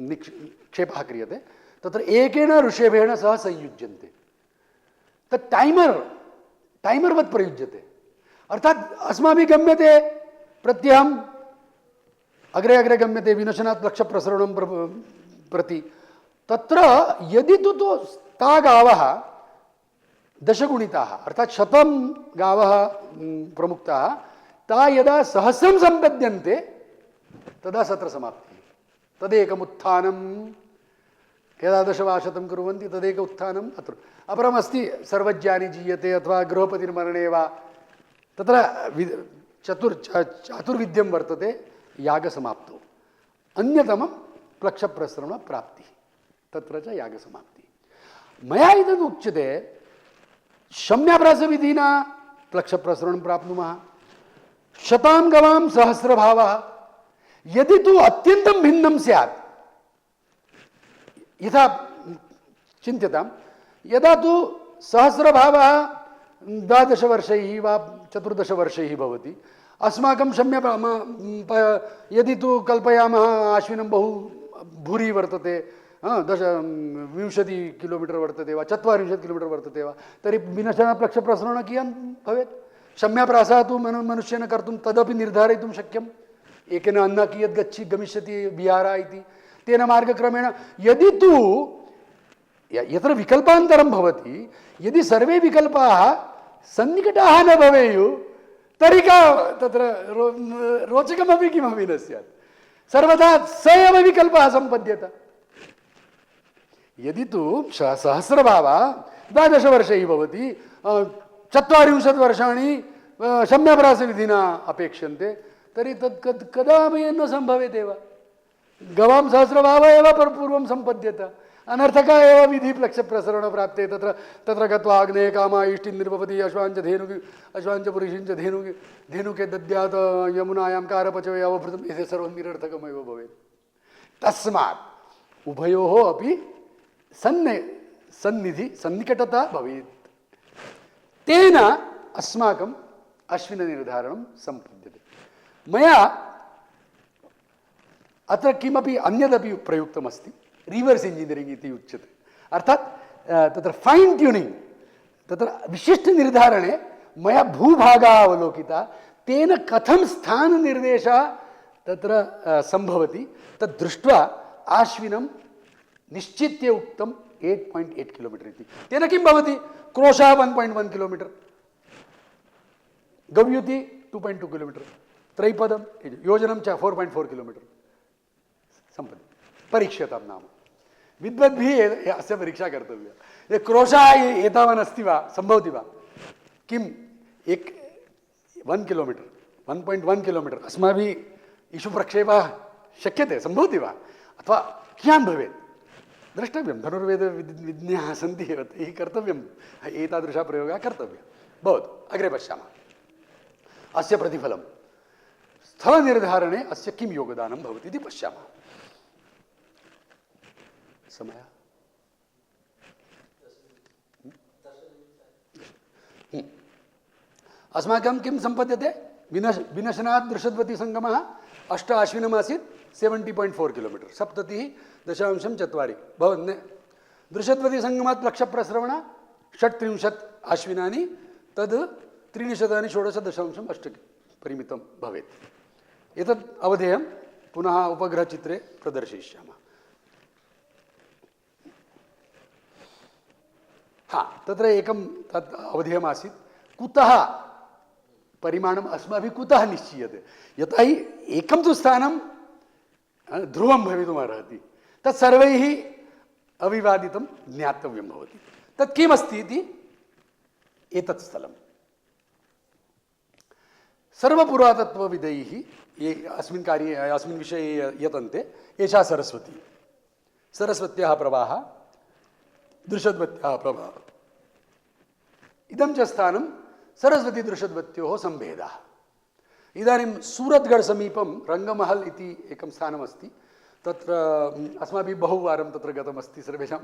निक्षेपः क्रियते। तत्र एकेन ऋषभेण सह संयुज्यन्ते। तत् टाइमर्वत् प्रयुज्यते। अर्थात् अस्माभिः गम्यते प्रत्यहम् अग्रे अग्रे गम्यते विनशनात् लक्षप्रसरणं प्रति। तत्र यदि तु ता गावः दशगुणिताः अर्थात् 100 गावः प्रमुक्ताः ता यदा सहस्रं सम्पद्यन्ते तदा सत्रसमाप्तिः। तदेकमुत्थानं यदा 10 वा 100 कुर्वन्ति तदेक उत्थानम् अत्र। अपरमस्ति सर्वज्ञानी जीयते अथवा गृहपतिर्मरणे वा तत्र चातुर्विध्यं वर्तते यागसमाप्तौ। अन्यतमं प्लक्षप्रसरणप्राप्तिः तत्र च यागसमाप्तिः। मया इदम् उच्यते शम्याप्रासविधिना प्लक्षप्रसरणं प्राप्नुमः। 100 गवां सहस्रभावः। यदि तु अत्यन्तं भिन्नं स्यात् यथा चिन्त्यतां यदा तु सहस्रभावः 12 वर्षैः वा 14 वर्षैः भवति। अस्माकं यदि तु कल्पयामः आश्विनं बहु भूरि वर्तते 20 किलोमीटर वर्तते वा 40 किलोमीटर वर्तते वा तर्हि विनशनप्लक्षप्रसरणं कियत् भवेत्? शम्याप्रासः तु मनुष्येन कर्तुं तदपि निर्धारयितुं शक्यम्। एकेन अन्ना कियत् गमिष्यति बिहारा इति। तेन मार्गक्रमेण यदि तु यत्र विकल्पान्तरं भवति यदि सर्वे विकल्पाः सन्निकटाः न भवेयुः तर्हि का तत्र रोचकमपि किमपि न स्यात्। सर्वदा स एव विकल्पः सम्पद्येत। यदि तु सहस्रभावः 12 वर्षैः भवति 40 वर्षाणि शम्याप्रासविधिना अपेक्ष्यन्ते तर्हि तत् कदापि न सम्भवेदेव। गवां सहस्रभावः एव पूर्वं सम्पद्येत। अनर्थका एव विधि प्लक्षप्रसरणप्राप्ते। तत्र गत्वा अग्नेय कामा इष्टिं निर्भवति अश्वाञ्च पुरुषिञ्च धेनुके दद्यात् यमुनायां कारपचवे अवभृतम् एतत् सर्वं निरर्थकमेव भवेत्। तस्मात् उभयोः अपि सन्निकटता भवेत्। तेन अस्माकम् अश्विननिर्धारणं सम्पद्यते। मया अत्र किमपि अन्यदपि प्रयुक्तमस्ति। रिवर्स् इंजिनियरिंग इति उच्यते। अर्थात् तत्र फैन् ट्यूनिङ्ग् तत्र विशिष्टनिर्धारणे मया भूभागः अवलोकिता। तेन कथं स्थाननिर्देशः तत्र सम्भवति तद् दृष्ट्वा आश्विनं निश्चित्य उक्तम् 8.8 किलोमीटर् इति। तेन किं भवति? क्रोशः 1.1 किलोमीटर्, गव्युति 2.2 किलोमीटर्, त्रैपदं योजनं च 4.4 किलोमीटर् सम्पद्यते। परीक्ष्यतां नाम विद्वद्भिः अस्य परीक्षा कर्तव्या। क्रोशः एतावान् अस्ति वा सम्भवति वा? किम् 1 किलोमीटर् 1.1 किलोमीटर् अस्माभिः इषु प्रक्षेपः शक्यते सम्भवति वा? अथवा कियान् भवेत् द्रष्टव्यं। धनुर्वेदविज्ञाः सन्ति एव तैः कर्तव्यम् एतादृशः प्रयोगः कर्तव्यः। भवतु अग्रे पश्यामः। अस्य प्रतिफलं स्थलनिर्धारणे अस्य किं योगदानं भवति इति पश्यामः। समयः अस्माकं किं सम्पद्यते? विनशनात् दृषद्वती संगमः 8 आश्विनमासीत् 70.4 किलोमीटर् 70.4 भवन् दृषद्वती संगमात् लक्षप्रस्रवण 36 आश्विनानि तद् 316.8 परिमितं भवेत्। एतत् अवधेयं पुनः उपग्रहचित्रे प्रदर्शयिष्यामः। हाँ, तत्र एकं तत् अवधेयमासीत् कुतः परिमाणम् अस्माभिः कुतः निश्चीयते? यतः हि एकं तु स्थानं ध्रुवं भवितुमर्हति, तत् सर्वैः अविवादितं ज्ञातव्यं भवति। तत् किमस्ति इति एतत् स्थलं सर्वपुरातत्त्वविदैः ये अस्मिन् कार्ये अस्मिन् विषये यतन्ते एषा सरस्वती, सरस्वत्याः प्रवाहः, दृषद्वत्याः प्रवाहः। इदं च स्थानं सरस्वती दृषद्वत्योः सम्भेदः। इदानीं सूरत्गढ़ समीपं रङ्गमहल् इति एकं स्थानमस्ति। तत्र अस्माभिः बहुवारं तत्र गतमस्ति, सर्वेषां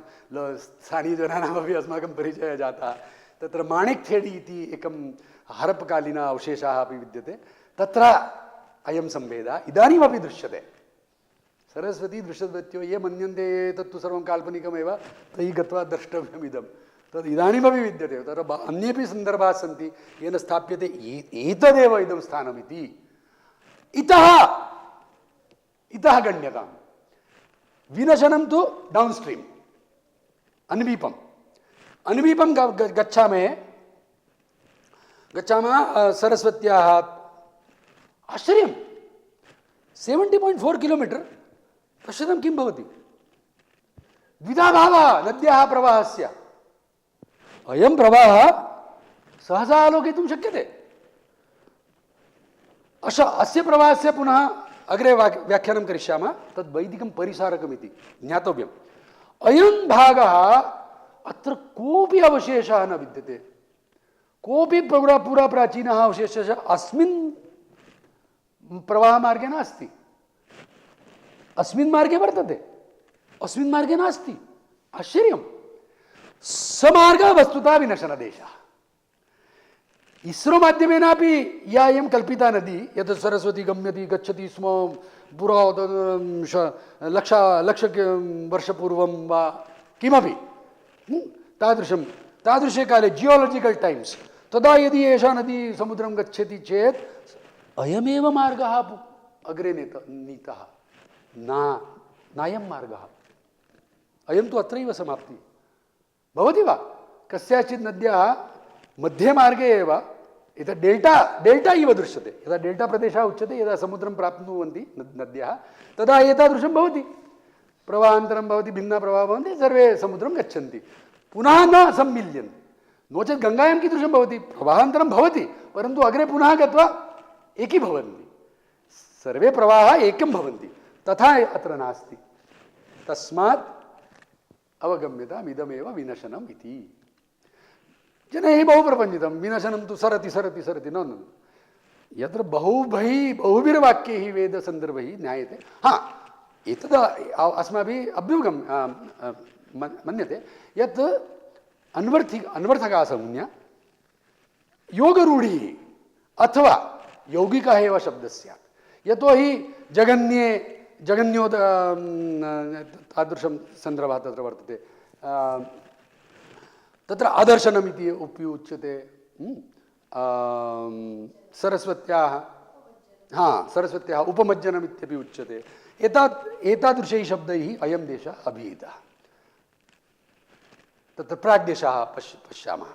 स्थानीयजनानामपि अस्माकं परिचयः जातः। तत्र माणिक्थेडी इति एकं हरप्पकालीन अवशेषाः अपि विद्यते, तत्र अयं सम्भेदः इदानीमपि दृश्यते। सरस्वती दृषद्वत्यो ये मन्यन्ते तत्तु सर्वं काल्पनिकमेव, तैः गत्वा द्रष्टव्यमिदं, तद् इदानीमपि विद्यते। तत्र अन्येपि सन्दर्भाः सन्ति येन स्थाप्यते एतदेव इदं स्थानमिति। इतः गण्यताम्। विनशनं तु डौन् स्ट्रीम् अन्वीपम्, अन्वीपं गच्छामः सरस्वत्याः। आश्चर्यं, 70.4 किलोमीटर्। पश्यतां किं भवति। द्विधा भावः नद्याः प्रवाहस्य। अयं प्रवाहः सहसा आलोकयितुं शक्यते। अस्य प्रवाहस्य पुनः अग्रे व्याख्यानं करिष्यामः। तद् वैदिकं परिसारकमिति ज्ञातव्यम्। अयं भागः अत्र कोऽपि अवशेषः न विद्यते, कोऽपि पूरा प्राचीनः अवशेषः अस्मिन् प्रवाहमार्गे नास्ति। अस्मिन् मार्गे वर्तते, अस्मिन् मार्गे नास्ति। आश्चर्यं। समार्गः वस्तुतः विनशनदेशः। इसरो माध्यमेनापि या इयं कल्पिता नदी यत् सरस्वती गम्यति गच्छति स्म पुरा लक्ष वर्षपूर्वं वा किमपि तादृशे काले जियोलॉजिकल टाइम्स तदा यदि एषा नदी समुद्रं गच्छति चेत् अयमेव मार्गः अग्रे नीतः, नायं मार्गः। अयं तु अत्रैव समाप्तिः भवति वा? कस्याचित् नद्याः मध्ये मार्गे एव एतत् डेल्टा इव दृश्यते। यदा डेल्टा प्रदेशः उच्यते, यदा समुद्रं प्राप्नुवन्ति नद्याः, तदा एतादृशं भवति। प्रवाहान्तरं भवति, भिन्ना प्रवाहः भवन्ति, सर्वे समुद्रं गच्छन्ति, पुनः न सम्मिल्यन्ते। नो चेत् गङ्गायां कीदृशं भवति? प्रवाहान्तरं भवति, परन्तु अग्रे पुनः गत्वा एकीभवन्ति, सर्वे प्रवाहाः एकं भवन्ति। तथा अत्र नास्ति। तस्मात् अवगम्यताम् इदमेव विनशनम् इति। जनैः बहु प्रपञ्चितं विनशनं तु सरति सरति सरति। न न, यत्र बहुभिर्वाक्यैः वेदसन्दर्भैः ज्ञायते। हाँ, एतद् अस्माभिः मन्यते यत् अन्वर्थका संज्ञा योगरूढिः अथवा यौगिकः एव शब्दः स्यात्। यतोहि जगन्यो तादृशं सन्दर्भः तत्र वर्तते। तत्र आदर्शनम् इति अपि उच्यते। सरस्वत्याः उपमज्जनम् इत्यपि उच्यते। एतादृशैः शब्दैः अयं देशः अभिहितः। तत्र प्राग्देशः पश्यामः।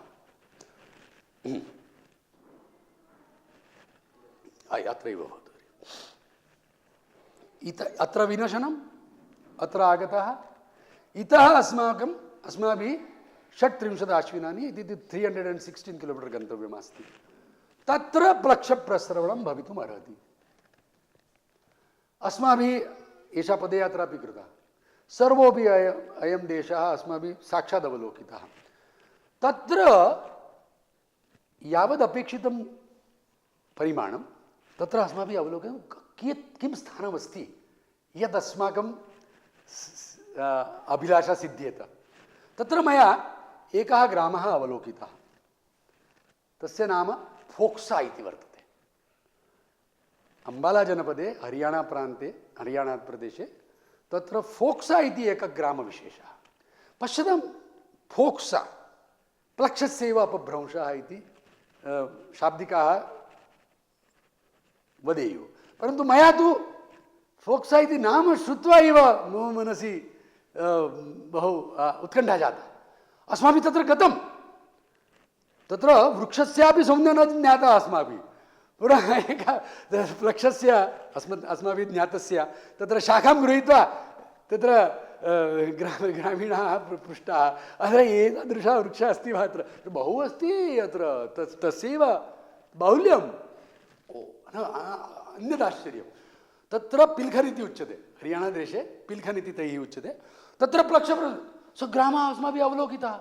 अत्रैव भवतु। अत्र विनशनम् अत्र आगतः। इतः अस्माभिः 36 आश्विनानि इति 316 किलोमीटर् गन्तव्यमस्ति। तत्र लक्षप्रस्रवणं भवितुम् अर्हति। अस्माभिः एषा पदयात्रा अपि कृता। सर्वोपि अयं देशः अस्माभिः साक्षात् अवलोकितः। तत्र यावद् अपेक्षितं परिमाणं तत्र अस्माभिः अवलोकनं कियत् किं स्थानमस्ति यत् अस्माकं अभिलाषा सिद्ध्येत। तत्र मया एकः ग्रामः अवलोकितः, तस्य नाम फोक्सा इति वर्तते। अम्बाला जनपदे हरियाणा प्रदेशे तत्र फोक्सा इति एकः ग्रामविशेषः। पश्यतां, फोक्सा प्लक्षस्यैव अपभ्रंशः इति शाब्दिकाः वदेयुः, परन्तु मया तु फोक्सा इति नाम श्रुत्वा एव मम मनसि बहु उत्कण्ठा जाता। अस्माभिः तत्र गतं, तत्र वृक्षस्यापि सौम्यं न ज्ञातः अस्माभिः, पुनः एकः वृक्षस्य अस्माभिः ज्ञातस्य तत्र शाखां गृहीत्वा तत्र ग्रामीणाः पृष्टाः, अत्र एतादृशः वृक्षः अस्ति वा, अत्र बहु अस्ति, अत्र तस्यैव बाहुल्यं। ओ अन्यदाश्चर्यं, तत्र पिल्खन् इति उच्यते, हरियाणादेशे पिल्खन् इति तैः उच्यते। तत्र स ग्रामः अस्माभिः अवलोकितः।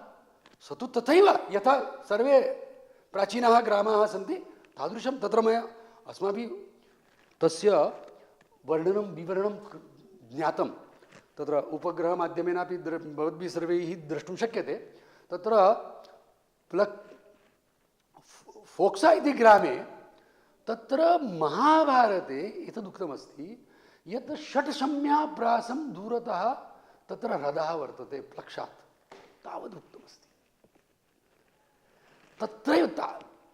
स तु तथैव यथा सर्वे प्राचीनाः ग्रामाः सन्ति तादृशं तत्र मया अस्माभिः तस्य वर्णनं विवरणं ज्ञातं। तत्र उपग्रहमाध्यमेनापि भवद्भिः सर्वैः द्रष्टुं शक्यते। तत्र फोक्सा इति ग्रामे तत्र महाभारते एतदुक्तमस्ति यत् षट्शम्याप्रासं दूरतः तत्र ह्रदः वर्तते प्लक्षात्, तावदुक्तमस्ति। तत्रैव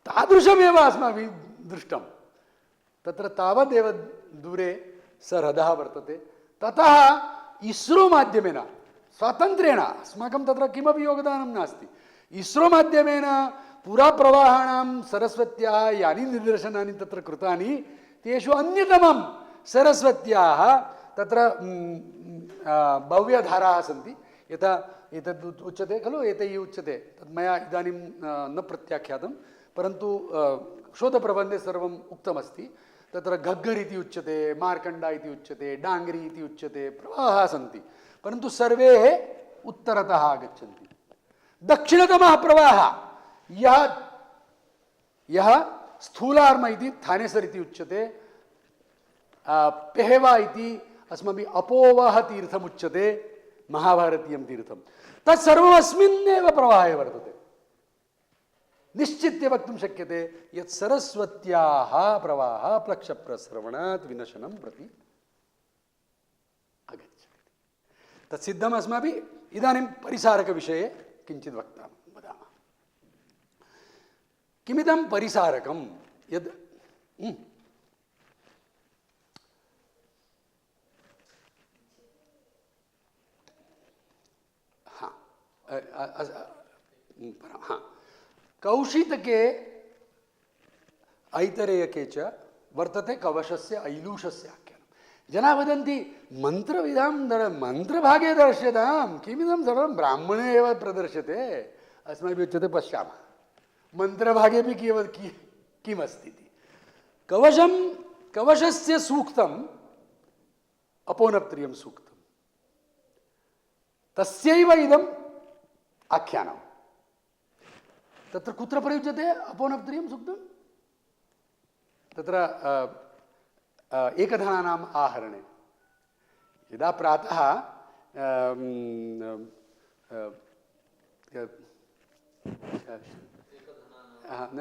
तादृशमेव अस्माभिः दृष्टं। तत्र तावदेव दूरे स ह्रदः वर्तते। ततः इस्रो माध्यमेन स्वातन्त्र्येण, अस्माकं तत्र किमपि योगदानं नास्ति, इस्रो माध्यमेन पुराप्रवाहाणां सरस्वत्याः यानि निदर्शनानि तत्र कृतानि, तेषु अन्यतमं सरस्वत्याः तत्र भव्यधाराः सन्ति। यथा एतद् उच्यते खलु, एतैः उच्यते, तद् मया इदानीं न प्रत्याख्यातं, परन्तु शोधप्रबन्धे सर्वम् उक्तमस्ति। तत्र घग्गर् इति उच्यते, मार्कण्डा इति उच्यते, डाङ्गरी इति उच्यते, प्रवाहाः सन्ति, परन्तु सर्वे उत्तरतः आगच्छन्ति। दक्षिणतमः प्रवाहः यः स्थूलार्म इति थानेसर् इति उच्यते, पेहवा इति अस्माभिः अपोवः तीर्थमुच्यते, महाभारतीयं तीर्थं, तत्सर्वम् अस्मिन्नेव प्रवाहे वर्तते। निश्चित्य वक्तुं शक्यते यत् सरस्वत्याः प्रवाहः प्लक्षप्रस्रवणात् विनशनं प्रति आगच्छति। तत्सिद्धम् अस्माभिः। इदानीं परिसारकविषये किञ्चित् वदामः। किमिदं परिसारकं? यद् कौशितके ऐतरेयके च वर्तते कवशस्य ऐलूषस्य आख्यानं। जनाः वदन्ति मन्त्रविधां मन्त्रभागे दर्श्यतां, किमिदं सर्वं ब्राह्मणे एव प्रदर्श्यते। अस्माभिः उच्यते पश्यामः मन्त्रभागेपि किमस्ति इति। कवशस्य सूक्तम् अपोनप्त्रियं सूक्तं, तस्यैव इदम् आख्यानं। तत्र कुत्र प्रयुज्यते अपोनप्त्रियं सूक्तं? तत्र एकधनानाम् आहरणे। यदा प्रातः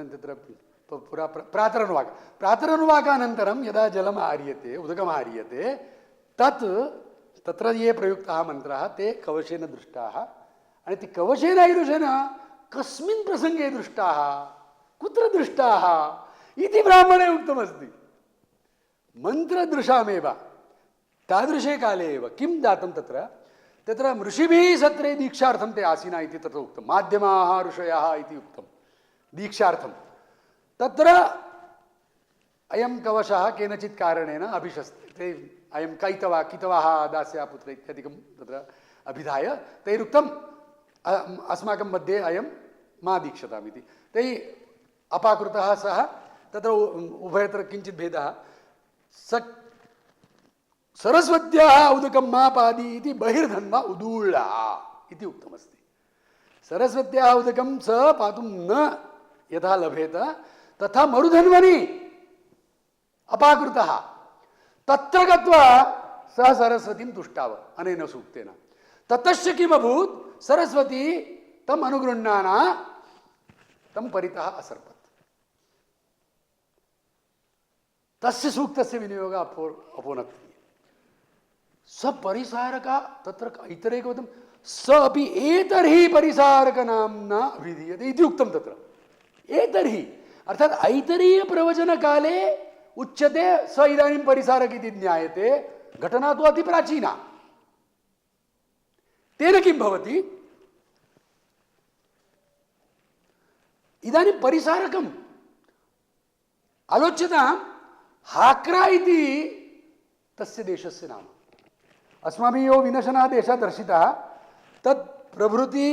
तत्र पुरा प्रातरनुवाकानन्तरं यदा जलम् आर्यते, उदकम् आर्यते, तत्र ये प्रयुक्ताः मन्त्राः ते कवशेन दृष्टाः। आणि ते कवशेन ऐरुषेण कस्मिन् प्रसङ्गे दृष्टाः, कुत्र दृष्टाः इति ब्राह्मणे उक्तमस्ति। मन्त्रदृशामेव तादृशे काले एव किं जातं तत्र ऋषिभिः सत्रे दीक्षार्थं ते आसीना इति तत्र उक्तं। माध्यमाः ऋषयः इति उक्तं दीक्षार्थं। तत्र अयं कवशः केनचित् कारणेन अभिशस्ते, अयं कितवाः दास्याः पुत्र इत्यादिकं तत्र अभिधाय तैरुक्तं अस्माकं मध्ये अयं मा दीक्षताम् इति। तैः अपाकृतः सः, तत्र उभयत्र किञ्चित् भेदः। सरस्वत्याः उदकं मा पादी इति बहिर्धन्वा उदूळा इति उक्तमस्ति। सरस्वत्याः उदकं स पातुं न यथा लभेत तथा मरुधन्वनि अपाकृतः तत्र गत्वा सः सरस्वतीं तुष्टाव अनेन सूक्तेन ततश्च किमभूत् सरस्वती तम् अनुगृह्णाना तं परितः असर्पत् तस्य सूक्तस्य विनियोगः अपोनक्ति स परिसारकः तत्र ऐतरेकवदं स अपि एतर्हि परिसारकनाम्ना अभिधीयते इति उक्तं तत्र एतर्हि अर्थात् ऐतरीय प्रवचनकाले उच्यते स इदानीं परिसारक इति ज्ञायते घटना तु अति प्राचीना तेन किं भवति इदानीं परिसारकम् आलोच्यतां हाक्रा इति तस्य देशस्य नाम अस्माभिः यो विनशनः देशः दर्शितः तत् प्रभृति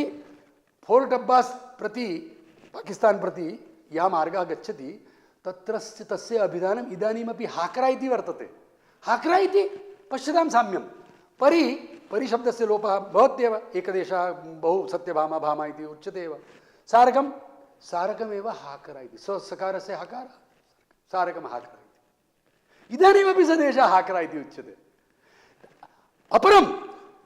फोर्ट अब्बास् प्रति पाकिस्तान् प्रति यः मार्गः गच्छति तत्रस्य तस्य अभिधानम् इदानीमपि हाक्रा इति वर्तते हाक्रा इति पश्यतां साम्यं परिशब्दस्य लोपः भवत्येव एकदेशः बहु सत्यभामा भामा इति उच्यते एव सारकं सारकमेव हाकरा इति सकारस्य हकार सारकं हाकरा इति इदानीमपि स देशः हाकरा इति उच्यते अपरं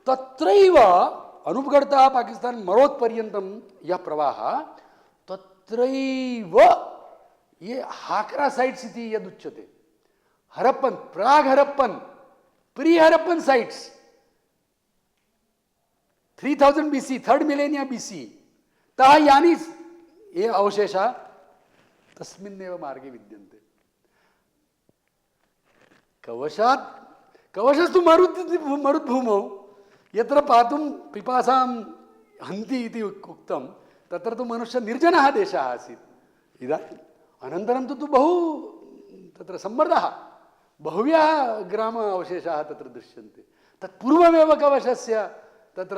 तत्रैव अनूपगढ़तः पाकिस्तान मरोत्पर्यन्तं यः प्रवाहः तत्रैव ये हाकरा साइट्स इति यदुच्यते हरप्पन प्राग Harappan pre Harappan sites 3000 BC third millennia BC तः यानि ये अवशेषाः तस्मिन्नेव मार्गे विद्यन्ते कवशस्तु मरुद्भूमौ यत्र पातुं पिपासां हन्ति इति उक्तं तत्र तु मनुष्य निर्जनः देशः आसीत् इदानीम् अनन्तरं तु बहु तत्र सम्मर्दः बहुव्यः ग्राम अवशेषाः तत्र दृश्यन्ते तत्पूर्वमेव कवशस्य तत्र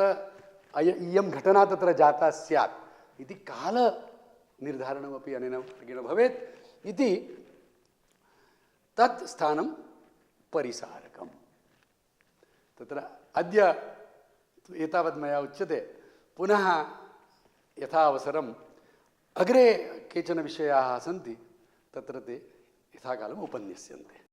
इयं घटना तत्र जाता स्यात् इति कालनिर्धारणमपि अनेन मार्गेण भवेत् इति तत् स्थानं परिसारकम् तत्र अद्य एतावत् मया उच्यते पुनः यथा अवसरम् अग्रे केचन विषयाः सन्ति तत्र ते यथाकालम् उपन्यस्यन्ते